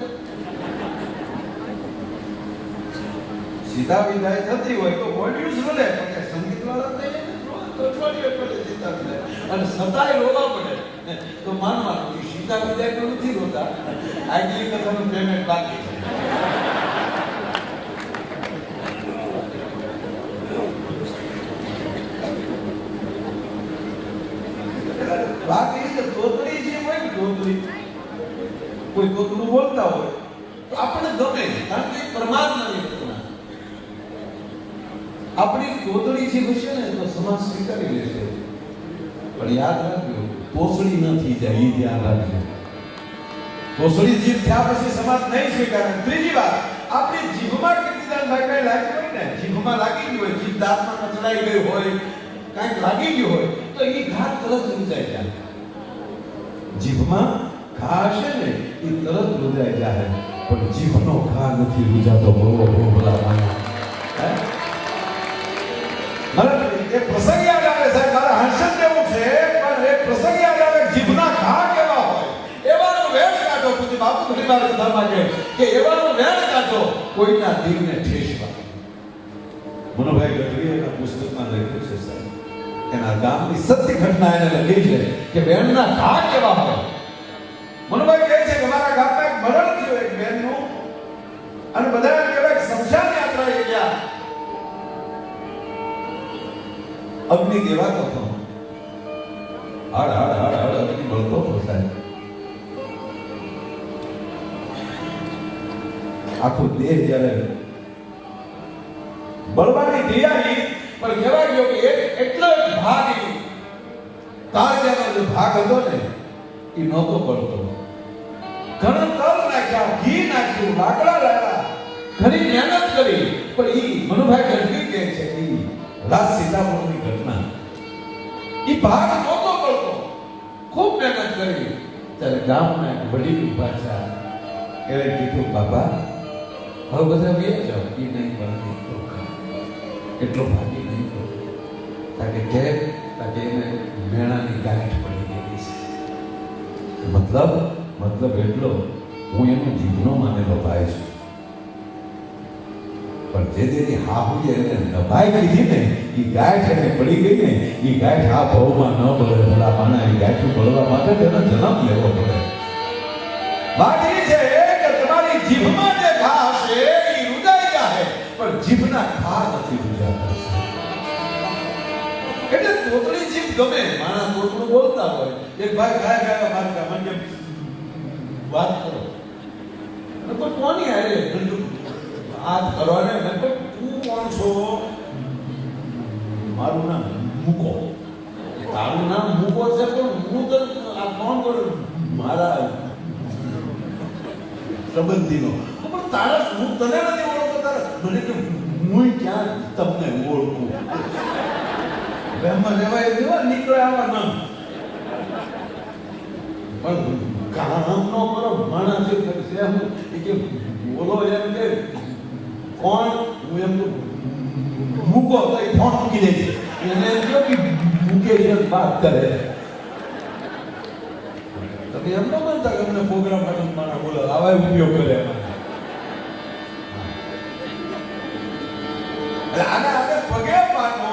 સીતા વિદાય થતી હોય તો મોડ્યુલ્સ રોલે પણ સંગીત વાળા તો અઠવાડિયે જીતા થાય અને સતાય રોવા પડે તો માનવાનું કે સીતા વિદાય તો નથી રોતા, આગલી કથાનું પેમેન્ટ બાકી છે. વાત એ છે તોતરી જે હોય ને તોતરી, કોઈ તોતરું બોલતા હોય તો આપણને ગમે, કારણ કે પરમાત્માની રચના. આપણી તોતરી જે હશે ને તો સમાજ સ્વીકારી લેશે, પણ યાદ રાખજો તોસડી ન થઈ જાય, એ ધ્યાન રાખજો. તોસડી જીભ થયા પછી સમાજ નહીં સ્વીકારે. ત્રીજી વાત, આપણી જીભમાં કીર્તિદાન ભાઈ કઈ લાગ્યું હોય ને, જીભમાં લાગી ગયું હોય, જીભ દાંતમાં કચડાઈ ગઈ હોય, કાંઈક લાગી ગયું હોય તો એ ઘા તરત રૂજાઈ જાય. જીભમાં ઘા હશે ને એ તરત રૂજાઈ જાય, પણ જીભનો ઘા નથી રૂજાતો. બોલો ભલા મને એક પ્રસંગ યાદ આવે સાહેબ, મારા હર્ષદ જેવું છે, પણ એક પ્રસંગ યાદ આવે જીભના ઘા કેવા હોય. એવાનો વેણ કાઢો. પૂજ્ય બાપુ ઘણી વાર કથામાં કહે કે એવાનો વેણ કાઢો કોઈના દિલને ઠેસ વાગે. મનોભાઈ ગઢવીના પુસ્તકમાં લખ્યું છે સાહેબ, એના ગામની સત્ય ઘટના એને લખી છે કે બેનના ઘા કેવા હોય. મનોભાઈ કહે છે કે મારા ગામમાં એક મરણ થયું એક બેનનું, અને બધા એમ કહેવાય કે શમશાન યાત્રાએ ગયા. અગ્નિ દેવાતો હતો, હાડ હાડ હાડ હાડ અગ્નિ બળતો હતો સાહેબ. આખું દેહ જ્યારે બળવાની તૈયારી, પણ કહેવાય ગયો કે એટલો જ ભાગ તારજાનો જે ભાગ હતો ને એ નહોતો પડતો. ઘણું તલ નાખ્યા, ઘી નાખ્યું, લાકડા લાવ્યા, ઘણી મહેનત કરી, પણ એ મનુભાઈ ગઢવી કહે છે કે રાજ સીતાપુરની ઘટના એ ભાગ નહોતો પડતો. ખૂબ મહેનત કરી ત્યારે ગામના એક વડીલ ઉભા છે, એને કીધું બાપા હવે બધા બે જાઓ, એ નહીં બને એટલો ભાગી નહીં કરો. તાકે કે એને મેણાની ગાંઠ પડી ગઈ છે. મતલબ એટલો હું એનો જીવનો માનેલો ભાઈ છું, પણ જે દેની હાહુએ એને નભાઈ કીધી ને એ ગાંઠ એને પડી ગઈ ને, એ ગાંઠ આ ભાવમાં ન બળે. ભલા માણા એ ગાંઠ બળવા માટે તેનો જન્મ લેવો પડે. વાત એ છે કે તમારી જીભમાં જે ઘા હશે એ રૂજાઈ જાય, પણ જીભના ઘા નથી રૂજાતા. એટલે તોતરી જીભ ગમે, માણસ તોતરું બોલતા હોય, એક ભાઈ ગાય મારતા મને વાત કરો તો કોની હારે વાત કરવાને, મેં તું કોણ છો? મારું નામ મૂકો. તારું નામ મૂકો છે, પણ હું તો આ કોણ કરું? મારા સંબંધીનો. પણ તારા હું તને નથી ઓળખતો, તારા મને કે હું ક્યાં તમને ઓળખું? એમાં લેવાય દેવા નીકળે આવા નામ, પણ કામ નો કરો. માણસ કે બોલો એમ કે કોણ? હું એમ મૂકો તો એ ફોન મૂકી દે છે, એને એમ કહ્યું કે મૂકે છે વાત કરે. તમે એમ ન માનતા કે અમને પ્રોગ્રામ માટે મારા બોલો આવા ઉપયોગ કરે. એટલે આના આગળ પગે પાડો.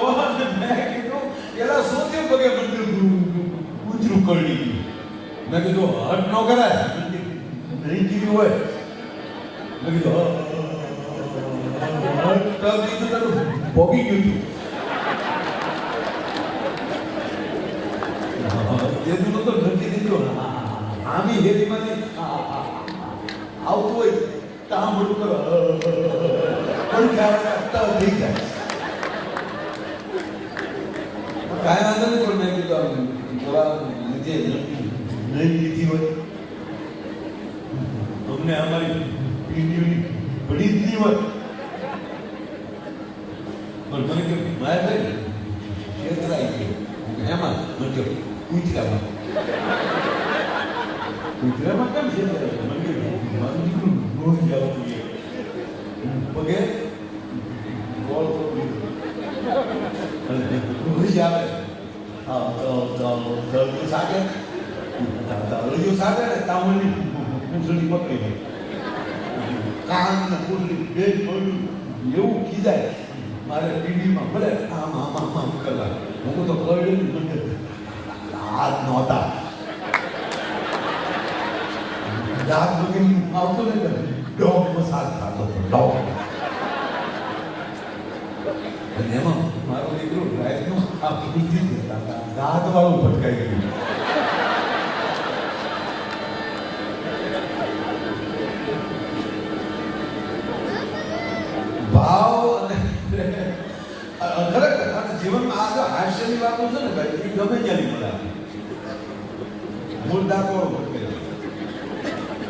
મેં કીધું એલા સોથી પગે મંદિર ગુજરું કરી. મેં કીધું હટ ન કરાય, નહીં કીધું હોય. મેં કીધું ભોગી ગયું હતું. જેનું તો નથી દીધું આમી હેરીમાંથી આવતું હોય કામ બધું કરો થઈ જાય. કાંઈ વાંધો નહીં, પણ મેં કીધું થોડા લીધે નહીં લીધી હોય, અમને અમારી પીડીઓની પડી જ નહીં હોય. પણ મને કે મારે ભાઈ છેતરાઈ ગયું એમાં મને કે કૂતરામાં કેમ છેતરાય? મને કે મારું દીકરું રોજ જવું જોઈએ પગે ગોળ રોજ આવે. સાથે સાથે ને તામણની પૂંછડી પકડી ગઈ, કાન ને પૂંછડી બે એવું ખીજાય. મારે ટીવીમાં ભલે આમ કરવા હું તો કઈ મને હાથ નહોતા દાંત વગેરે આવતો ને ડોગ મસાજ થતો હતો ડોગ અને એમાં મારો દીકરો રાઈટનો આ ભૂલથી જતા હતા દાંત વાળું ભટકાઈ ગયું ભાવ અને ખરેખર અને જીવનમાં આ જો હાસ્યની વાતો છે ને ભાઈ એ ગમે ત્યાંની મળે મૂળ દાંત વાળું ભટકાઈ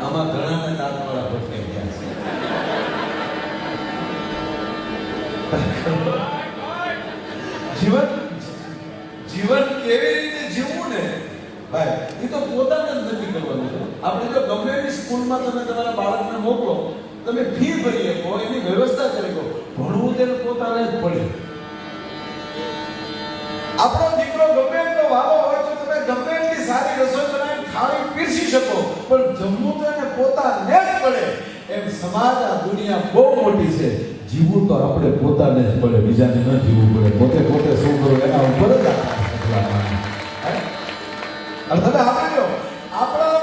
આમાં ઘણાને દાંત વાળા ભટકાઈ ગયા છે જીવન કેવી રીતે જીવવું ને ભાઈ એ તો પોતાને જ નક્કી કરવાનું છે આપણે જો ગમે એવી સ્કૂલમાં તમે તમારા બાળકને મોકલો તમે ફી ભરી શકો એની વ્યવસ્થા કરી શકો ભણવું તેને પોતાને જ પડે આપણો દીકરો ગમે એટલો વાલો હોય તો તમે ગમે એટલી સારી રસોઈ બનાવી થાળી પીરસી શકો પણ જમવું તો એને પોતાને જ પડે એમ સમાજ આ દુનિયા બહુ મોટી છે જીવવું તો આપણે પોતાને જ પડે બીજાને ન જીવવું પડે પોતે શું કરો એના ઉપર જ અને તમે સાંભળ્યો આપણા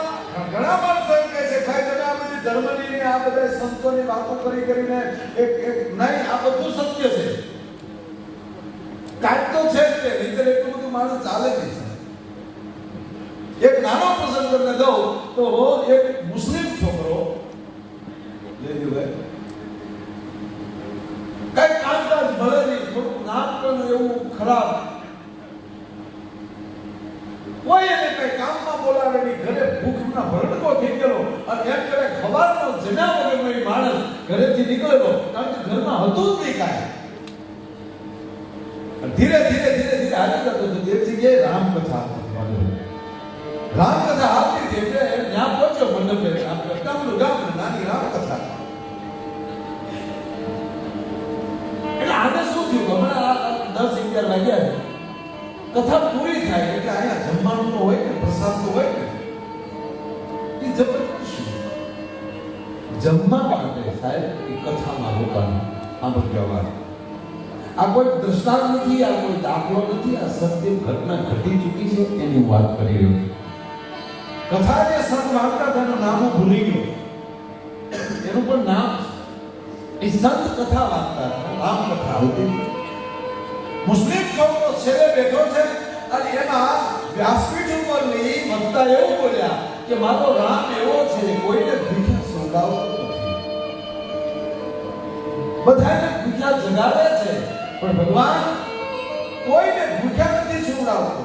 ઘણા માણસો એમ કહે છે ભાઈ તમે આ બધી ધર્મની આ બધા સંતોની વાતો કરીને એક નહીં આ બધું સત્ય છે કાંઈક તો છે જ તે નહીંતર એટલું બધું માણસ ચાલે નહીં એક નાનો પ્રસંગ તમને દઉં તો એક મુસ્લિમ છોકરો કઈ કામકાજ મળે નહીં થોડુંક નામ પણ એવું ખરાબ કોઈ એને કઈ કામમાં બોલાવે નહીં ઘરે ભૂખના ભરડકો થઈ ગયો અને એમ કરે ખબરનો જના વગરનો એ માણસ ઘરેથી નીકળ્યો કારણ કે ઘરમાં હતું જ નહીં કાંઈ ધીરે હાલી જતો હતો તે જગ્યાએ રામકથા હાલતી હતી એટલે ત્યાં પહોંચ્યો મંડપે ગામ નાની રામકથા એટલે આને શું થયું હમણાં 10-11 વાગ્યા કથા પૂરી થાય એટલે અહીંયા જમવાનું તો હોય ને પ્રસાદ તો હોય ને એ જબરદસ્ત જમવા માટે સાહેબ એ કથામાં રોકાણ સાંભળવા આ કોઈ દ્રષ્ટાંત નથી આ કોઈ દાખલો નથી આ સત્ય ઘટના ઘટી ચૂકી છે એની વાત કરી રહ્યો છું કથા જે સંત વાંચતા હતા એનું નામ ભૂલી ગયો એનું પણ નામ એ સંત કથા વાંચતા હતા રામ કથા આવતી મુસ્લિમ છોકરો છેલ્લે બેઠો છે અને એમાં વ્યાસપીઠ ઉપરની વક્તા એવું બોલ્યા કે મારો રામ એવો છે કોઈને ભૂખ્યા સુવડાવતો નથી બધાને ભૂખ્યા જગાડે છે પણ ભગવાન કોઈને ભૂખ્યા નથી સુવડાવતો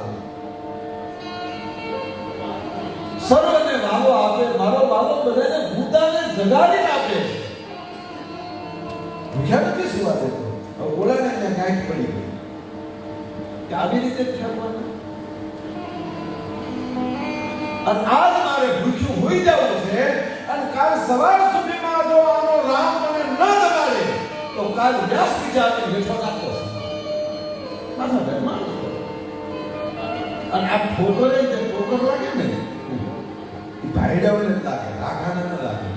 સર્વને વાલો આપે મારો વાલો બધાને ભૂતાને જગાડીને આપે ભૂખ્યા નથી સુવા દેતો હવે બોલાને ત્યાં ગાંઠ પડી ગઈ કે આવી રીતે ઠરવાનું અને આજ મારે ભૂખ્યું હોઈ જવું છે અને કાલ સવાર સુધીમાં જો આનો રામ મને ન જગાડે તો કાલ વ્યાસ બીજાને બેઠો નાખો માથા બેઠમાં અને આ ઠોકરે જે ઠોકર લાગે ને એ ભાઈડાઓને લાગે રાખાને ન લાગે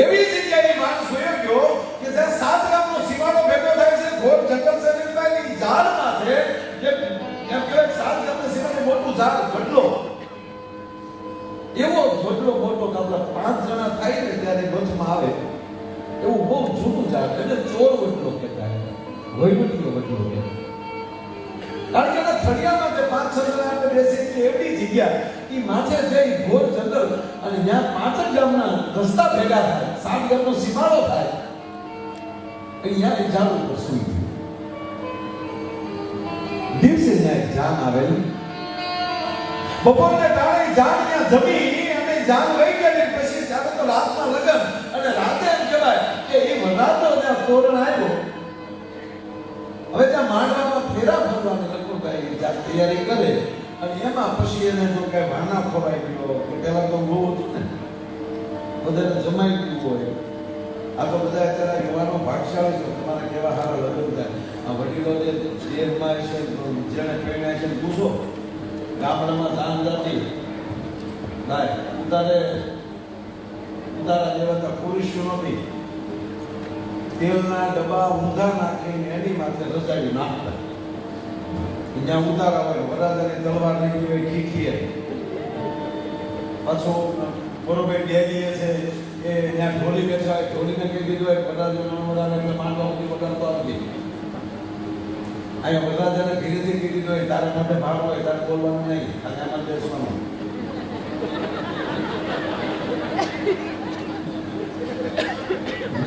એવી જગ્યાએ માણસ હોયો ગયો કે જ્યાં 7 ગામનો સીમાડો ભેગો થાય છે ઘોર જંગલ છે નીકળાની ઝાડમાં છે જે એમ કે 7 ગામના સીમાડે મોટું ઝાડ ગઢલો એવો ગઢલો મોટો કે આપણા 5 જણા થાય ને ત્યારે ગોથમાં આવે એવું બહુ જૂનું ઝાડ એટલે ચોર ગઢલો કહેતા વહીવટીનો ગઢલો કહેતા કારણ કે એના થડિયામાં જે 5-6 જણા આપણે બેસી એવી જગ્યા ઈ માથે જઈ ઘોર જંગલ અને ત્યાં 5 ગામના રસ્તા ભેગા થાય 7 ગામનો સીમાડો થાય અહીંયા એક ઝાડ ઉપર સૂઈ ગયું દિવસે ત્યાં એક જાન આવેલી બપોરને ટાણે જાન ત્યાં જમી અને જાન લઈ ગઈ પછી ત્યારે તો રાતના લગન અને રાતે એમ કહેવાય કે એ વરરાતો ત્યાં તોરણ આવ્યો હવે ત્યાં માંડવામાં ફેરા ફરવાની લગભગ તૈયારી કરે અને એમાં પછી એને જો કઈ ભાના ખોરાઈ ગયો કે પેલા તો બહુ હતું ને બધાને જમાઈ ગયું હોય આ તો બધા અત્યારે યુવાનો ભાગશાળી છે તમારા કેવા સારા લગ્ન થાય આ વડીલો જે દેહમાં છે જેને પહેર્યા છે પૂછો ગામડામાં દાન જાતિ ભાઈ તારે ઉતારા જેવા તો પુરુષો નથી. તેલના ડબ્બા ઊંધા નાખીને એની માથે રજાઈ નાખતા. જ્યાં ઉતારા હોય વરરાજાની તલવાર નહીં હોય ખીખીએ. પાછો બરોબર ડેડીએ છે એ ત્યાં ઢોલી બેઠા હોય, ઢોલીને કહી દીધું હોય વરરાજાનો વરરાજા એટલે માંડવા સુધી વગાડતો નથી. અહીંયા વરરાજાને ધીરેથી કહી દીધું હોય તારા માટે ભાગ હોય તારે બોલવાનું નહીં, ખાનામાં બેસવાનું.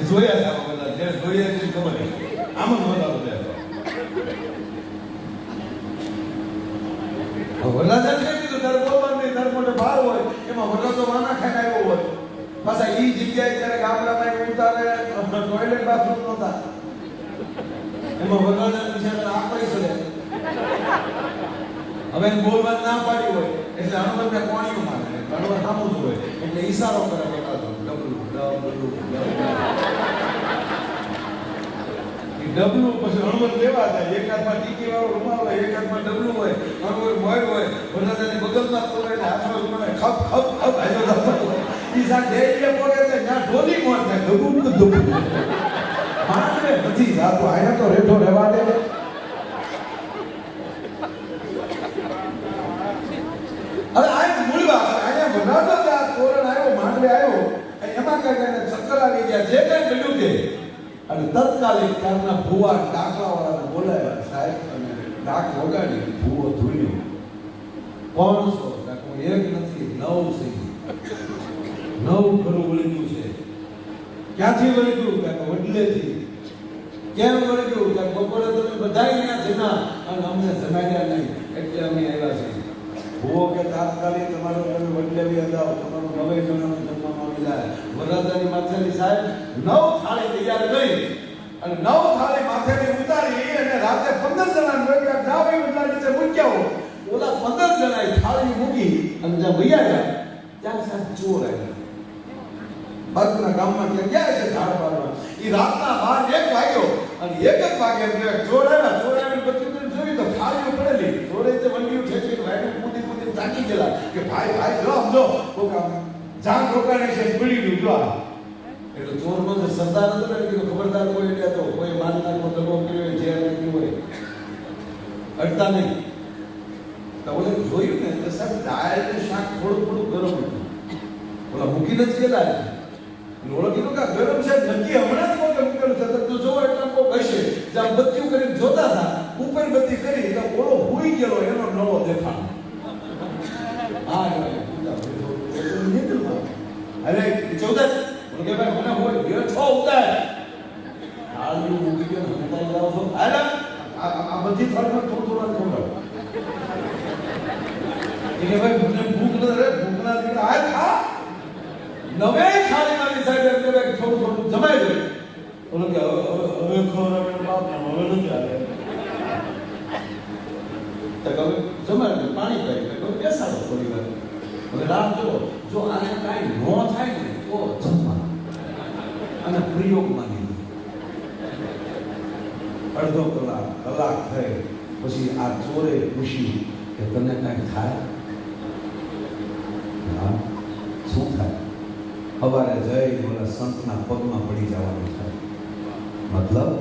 જોયા છે આવા બધા જે જોયા છે ખબર છે આમ જ બધા વરરાજાને કહી દીધું તારે બોલવાનું નહીં, તારે મોટે ભાર હોય. એમાં વરરાજો વાના ખાઈને આવ્યો હોય. પાછા ઈ જગ્યાએ ત્યારે ગામડામાં ઉતારે ટોયલેટ બાથરૂમ નહોતા. એમાં વરરાજાને બિચારાને આપણી ચડે. હવે એને બોલવાનું ના પાડી હોય એટલે હનુમાનને કોણીઓ મારે, હનુમાન સામું જ હોય એટલે ઈશારો કરે વરરાજો ડબલું ડબલું ડબલું. પછી હનુમાન લેવા જાય, એક હાથમાં ટીકી વાળો રૂમાલ હોય, એક હાથમાં ડબલું હોય, હનુમાન મોય હોય, વરરાજાની બગલમાં તો હોય હાથમાં રૂમાલ ખપ ખપ ખપ આજો દબલું. ઈ સા ડેરીએ પોગે છે ત્યાં ઢોલી મોર થાય ડબું ડબું માંડવે નથી જાતો. આયા તો રેઠો રહેવા દે. હવે આ મૂળ વાત અહીંયા વરરાજો આ તોરણ આવ્યો, માંડવે આવ્યો, એમાં કઈ ચક્કર આવી ગયા, જે કઈ મળ્યું તે અને તત્કાલિક ત્યારના ભૂવા ડાકલાવાળાને બોલાવ્યા. સાહેબ અને ડાક વગાડી ભૂવો ધૂલ્યો. 500 એક નથી 9 છે. 9 ઘરું વળગ્યું છે. ક્યાંથી વળગ્યું? કે વડલેથી. કેમ વળગ્યું? કે બપોરે તમે બધા ત્યાં જમા અને અમને જમાડ્યા નહીં એટલે અમે આવ્યા છીએ. ભૂવો કે તાત્કાલિક તમારો તમે વડલેવી જાઓ, તમારું 9 જણાનું જમવામાં આવી જાય. વરરાજાની માથેની સાહેબ 9 થાળી તૈયાર કરી અને 9 થાળી માથેની ઉતારી અને રાતે 15 જણાને બોલ્યા જાવ એ ઉતાર નીચે મૂક્યા હો. ઓલા 15 જણાએ થાળી મૂકી અને જ્યાં વૈયા ગયા ત્યાં સાહેબ ચોર આવ્યા. બાજુના ગામમાં ગયા છે ઝાડ પાડવા. એ રાતના 12 1 વાગ્યો અને 1 જ વાગે ચોર આવ્યા. ચોર આવીને બધું જોયું તો થાળીઓ પડેલી. ચોરે તે વંડીઓ ઠેકી વાયુ કૂદી કૂદી તાકી ગયેલા કે ભાઈ ભાઈ જો સમજો કોક આમ જાન રોકાણે છે પડી ગયું જો આ. એટલે ચોર બધો સરદાર હતો ને કે ખબરદાર કોઈ એટલે તો કોઈ માનનારનો દગો કર્યો જે નથી હોય અડતા નહીં. તો ઓલે જોયું ને તો સાહેબ દાળ ને શાક થોડું થોડું ગરમ હતું. ઓલા મૂકીને જ ગયેલા ઓળો કીધું કે ગરમ છે નક્કી હમણાં જ મોકે મૂકેલું છે તો જોવો એટલે કોઈ હશે. જ્યાં બત્તીઓ કરીને જોતા હતા ઉપર બત્તી કરી તો ઓળો ભૂઈ ગયેલો એનો નવો દેખાણ. હા અરે 14 કે ભાઈ મને હોય ગયો 6 ઉતાર આલુ મૂકી ગયો હંતાઈ જાવ છો. હાલા આ બધી થાળીમાં થોડું થોડું ખવડાવ. કે ભાઈ મને ભૂખ ન રહે, ભૂખ ના લીધે આ ખા 9 થાળીમાં સાહેબ એટલે ભાઈ થોડું થોડું જમાઈ ગયું. ઓલો કે હવે ખવડાવે બાપ હવે નથી આવે તો હવે જમાઈ પાણી પી ગયું બેસાડો થોડી વાર. હવે રાત જો આને કાંઈ ન થાય ને તો જમવા અને પ્રયોગમાં લીધું. અડધો કલાક થઈ પછી આ ચોરે પૂછ્યું કે તને કાંઈ થાય? હા શું થાય? સવારે જઈ ઓલા સંતના પગમાં પડી જવાનું થાય. મતલબ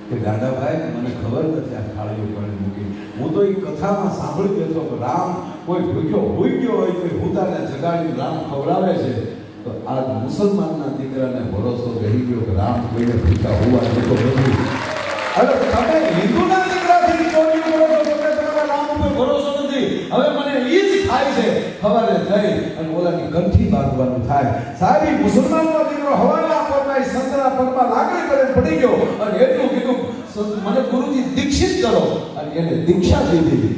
કે દાદાભાઈ મને ખબર નથી આ થાળીઓ પણ મૂકી. હું તો એ કથામાં સાંભળી ગયો કે રામ કોઈ ભૂખ્યો હોઈ ગયો હોય કોઈ ભૂતાને જગાડી રામ ખવડાવે છે. તો આ મુસલમાનના દીકરાને ભરોસો રહી ગયો કે રામ કોઈને ભૂખ્યા હોવા દેતો નથી. અરે તમે હિન્દુના દીકરાથી ચોરી કરો છો તમને તમારા રામ ઉપર ભરોસો નથી. હવે મને એ જ થાય છે સવારે જઈ અને ઓલાની કંઠી બાંધવાનું થાય. સાહેબ મુસલમાનનો દીકરો હવાના પગમાં સંતના પગમાં લાગણી કરે પડી ગયો અને એટલું કીધું મને ગુરુજી દીક્ષિત કરો અને એને દીક્ષા દીધી.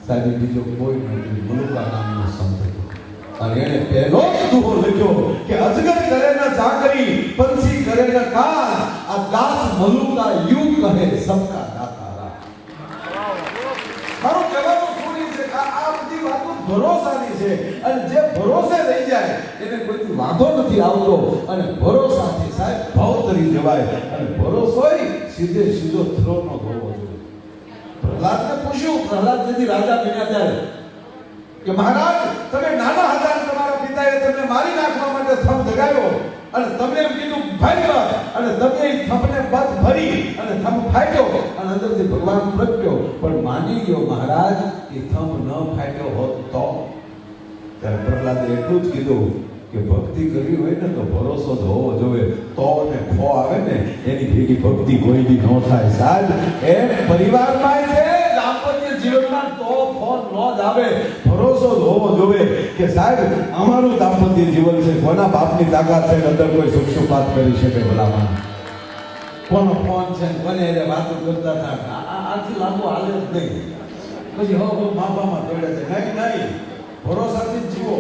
સાહેબ બીજો કોઈ નથી, મુલુકા નામનો સંત હતો અને એને પહેલો જ દુહો લખ્યો કે અજગર કરે ન જાગરી પંછી કરે ન કાન આ દાસ મલુકા યુ કહે સબકા દાતારા. મારો કહેવાનો સુની છે આ બધી વાતો ભરોસાની છે અને જે ભરોસે રહી જાય એને કોઈ વાંધો નથી આવતો અને ભરોસાથી સાહેબ ભાવ તરી જવાય અને ભરોસો સીધે સીધો થ્રોનો હોવો જોઈએ. પ્રહલાદને પૂછ્યું, પ્રહલાદ જેથી રાજા બન્યા ત્યારે કે મહારાજ તમે નાના હતા તમારા પિતા જનતાએ તમને મારી નાખવા માટે થંભ દગાવ્યો અને તમે એમ કીધું ભાઈ વાત અને તમે એ થંભને બત ભરી અને થંભ ફાટ્યો અને અંદરથી ભગવાન પ્રગટ્યો પણ માની ગયો મહારાજ એ થંભ ન ફાટ્યો હોત તો ત્યારે પ્રહલાદે એટલું જ કીધું કે ભક્તિ કરવી હોય ને તો ભરોસો જ હોવો જોઈએ તો ને ખો આવે ને એની ભેગી ભક્તિ કોઈની ન થાય સાહેબ એમ પરિવારમાં છે દાંપત્ય જીવનમાં તો ખો ન જ આવે ભરોસો જ હોવો જોઈએ કે સાહેબ અમારું દાંપત્ય જીવન છે કોના બાપની તાકાત છે અંદર કોઈ સુખસુપાત કરી શકે ભલામાં કોનો ફોન છે કોને એને વાતો કરતા હતા આથી લાંબુ હાલે જ નહીં પછી હો માપામાં દોડે છે નહીં ભરોસાથી જ જીવો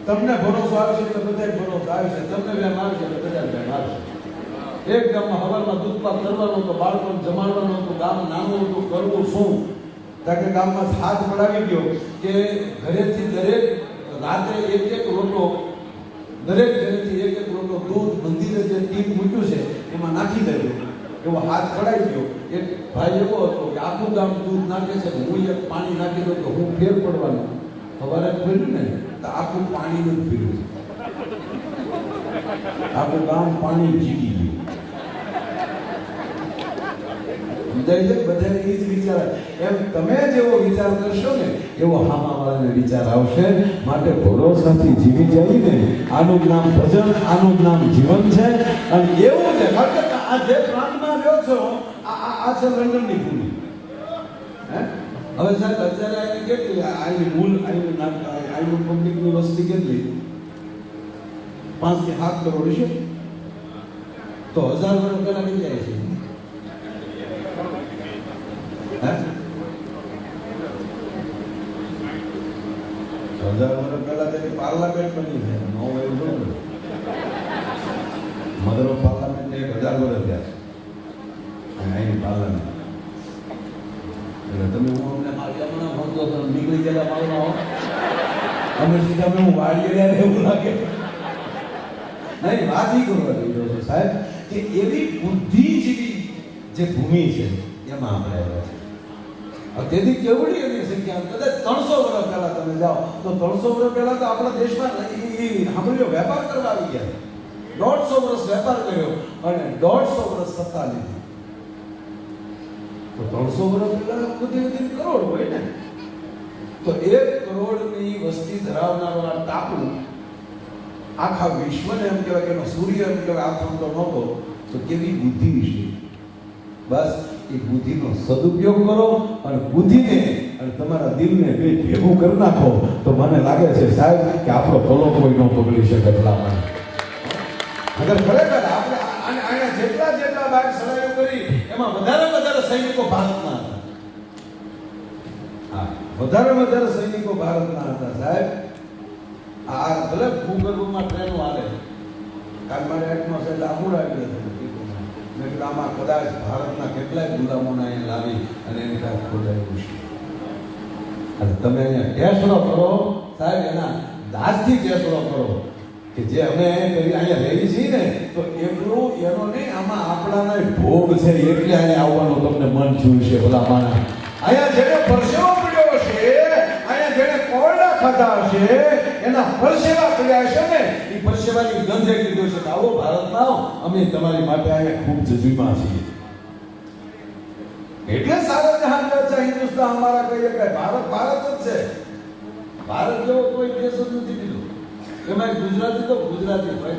તમને ભરોસો આવશે એટલે બધાય ભરોસો આવશે તમને વેમ આવશે એટલે બધા વેમ આવશે એક ગામમાં હવારમાં દૂધપાક કરવાનું તો બાળકોને જમાડવાનું હતું ગામ નાનું હતું કરવું શું તાકે ગામમાં હાથ પડાવી ગયો કે ઘરેથી દરેક રાત્રે એક રોટલો દરેક ઘરેથી એક રોટલો દૂધ મંદિરે જે ટીપ મૂક્યું છે એમાં નાખી દેજો એવો હાથ પડાવી ગયો એક ભાઈ એવો હતો કે આખું ગામ દૂધ નાખે છે હું એક પાણી નાખી દઉં તો હું ફેર પડવાનું સવારે પીડ્યું ને તો આખું પાણીનું જ પીડ્યું આખું ગામ પાણી જીવી ગયું સમજાય છે બધાને એ જ વિચાર એમ તમે જેવો વિચાર કરશો ને એવો હામાવાળાને વિચાર આવશે માટે ભરોસાથી જીવી જઈએ ને આનું જ નામ ભજન આનું જ નામ જીવન છે અને એવું છે કારણ કે આ જે પ્રાંતમાં રહ્યો છો આ છે લંડનની ભૂમિ હે હવે સાહેબ અત્યારે આની કેટલી આની મૂળ આની પબ્લિકની વસ્તી કેટલી 5 થી 7 કરોડ છે તો 1000 વર્ષ પહેલા કેટલી આવી છે હે 1000 વર્ષ પહેલા તેની પાર્લામેન્ટ બની છે નો એવું બરોબર મધર ઓફ પાર્લામેન્ટ 1000 વર્ષ થયા છે આની પાર્લામેન્ટ તમે હું અમને માર્કેટમાં ફોન તો નીકળી ગયેલા માલમાં હો અમે સીધા હું વાડીએ રહ્યા એવું લાગે નહીં વાત ઈ કરવા જઈ છો સાહેબ કે એવી બુદ્ધિજીવી જે ભૂમિ છે એમાં આપણે આવ્યા છે તેથી કેવડી એની સંખ્યા કદાચ 300 વર્ષ પહેલા તમે જાઓ તો 300 વર્ષ પહેલા તો આપણા દેશમાં સાંભળ્યો વેપાર કરવા આવી ગયા 150 વર્ષ વેપાર કર્યો અને 150 વર્ષ સત્તા લીધી તો 300 વર્ષ પહેલા બધી કરોડ હોય ને તો 1 કરોડની વસ્તી ધરાવનારો આ ટાપુ આખા વિશ્વને એમ કહેવાય કે એનો સૂર્ય એમ કહેવાય આથમતો નહોતો તો કેવી બુદ્ધિ વિશે બસ એ બુદ્ધિનો સદુપયોગ કરો અને બુદ્ધિને અને તમારા દિલને બે ભેગું કરી નાખો તો મને લાગે છે સાહેબ કે આપણો ભલો કોઈ ન પકડી શકે ભલામાં અગર ખરેખર આપણે આના જેટલા બાર સલાયો કરી એમાં વધારે સૈનિકો ભારતના હતા હા વધારે સૈનિકો ભારતના હતા સાહેબ આ ભલે ભૂગર્ભમાં ટ્રેનો આવે કાલ મારે એટમોસ્ફિયર આમૂળ આવી ગયો મેં કીધું આમાં કદાચ ભારતના કેટલાય ગુલામોને અહીંયા લાવી અને એની કાંઈ ખોદાયું છે અને તમે અહીંયા ટેસ્ટો કરો સાહેબ એના દાસથી ટેસ્ટો કરો કે જે અમે અહીંયા રહી છીએ ને તો એટલું એનો નહીં આમાં આપણાના ભોગ છે એટલે અહીંયા આવવાનું તમને મન થયું છે ભલા માણા અહીંયા જેને પરસેવો પડ્યો છે અહીંયા જેને કોરડા ખાધા છે એના પરસેવા પડ્યા છે ને એ પરસેવાની ગંધે કીધું છે આવો ભારતમાં આવો અમે તમારી માટે અહીંયા ખૂબ જજુમાં છીએ એટલે સારા જહાન છે હિન્દુસ્તાન અમારા કહીએ કે ભારત જ છે ભારત જેવો કોઈ દેશ જ નથી દીધો એમાં ગુજરાતી તો ગુજરાતી હોય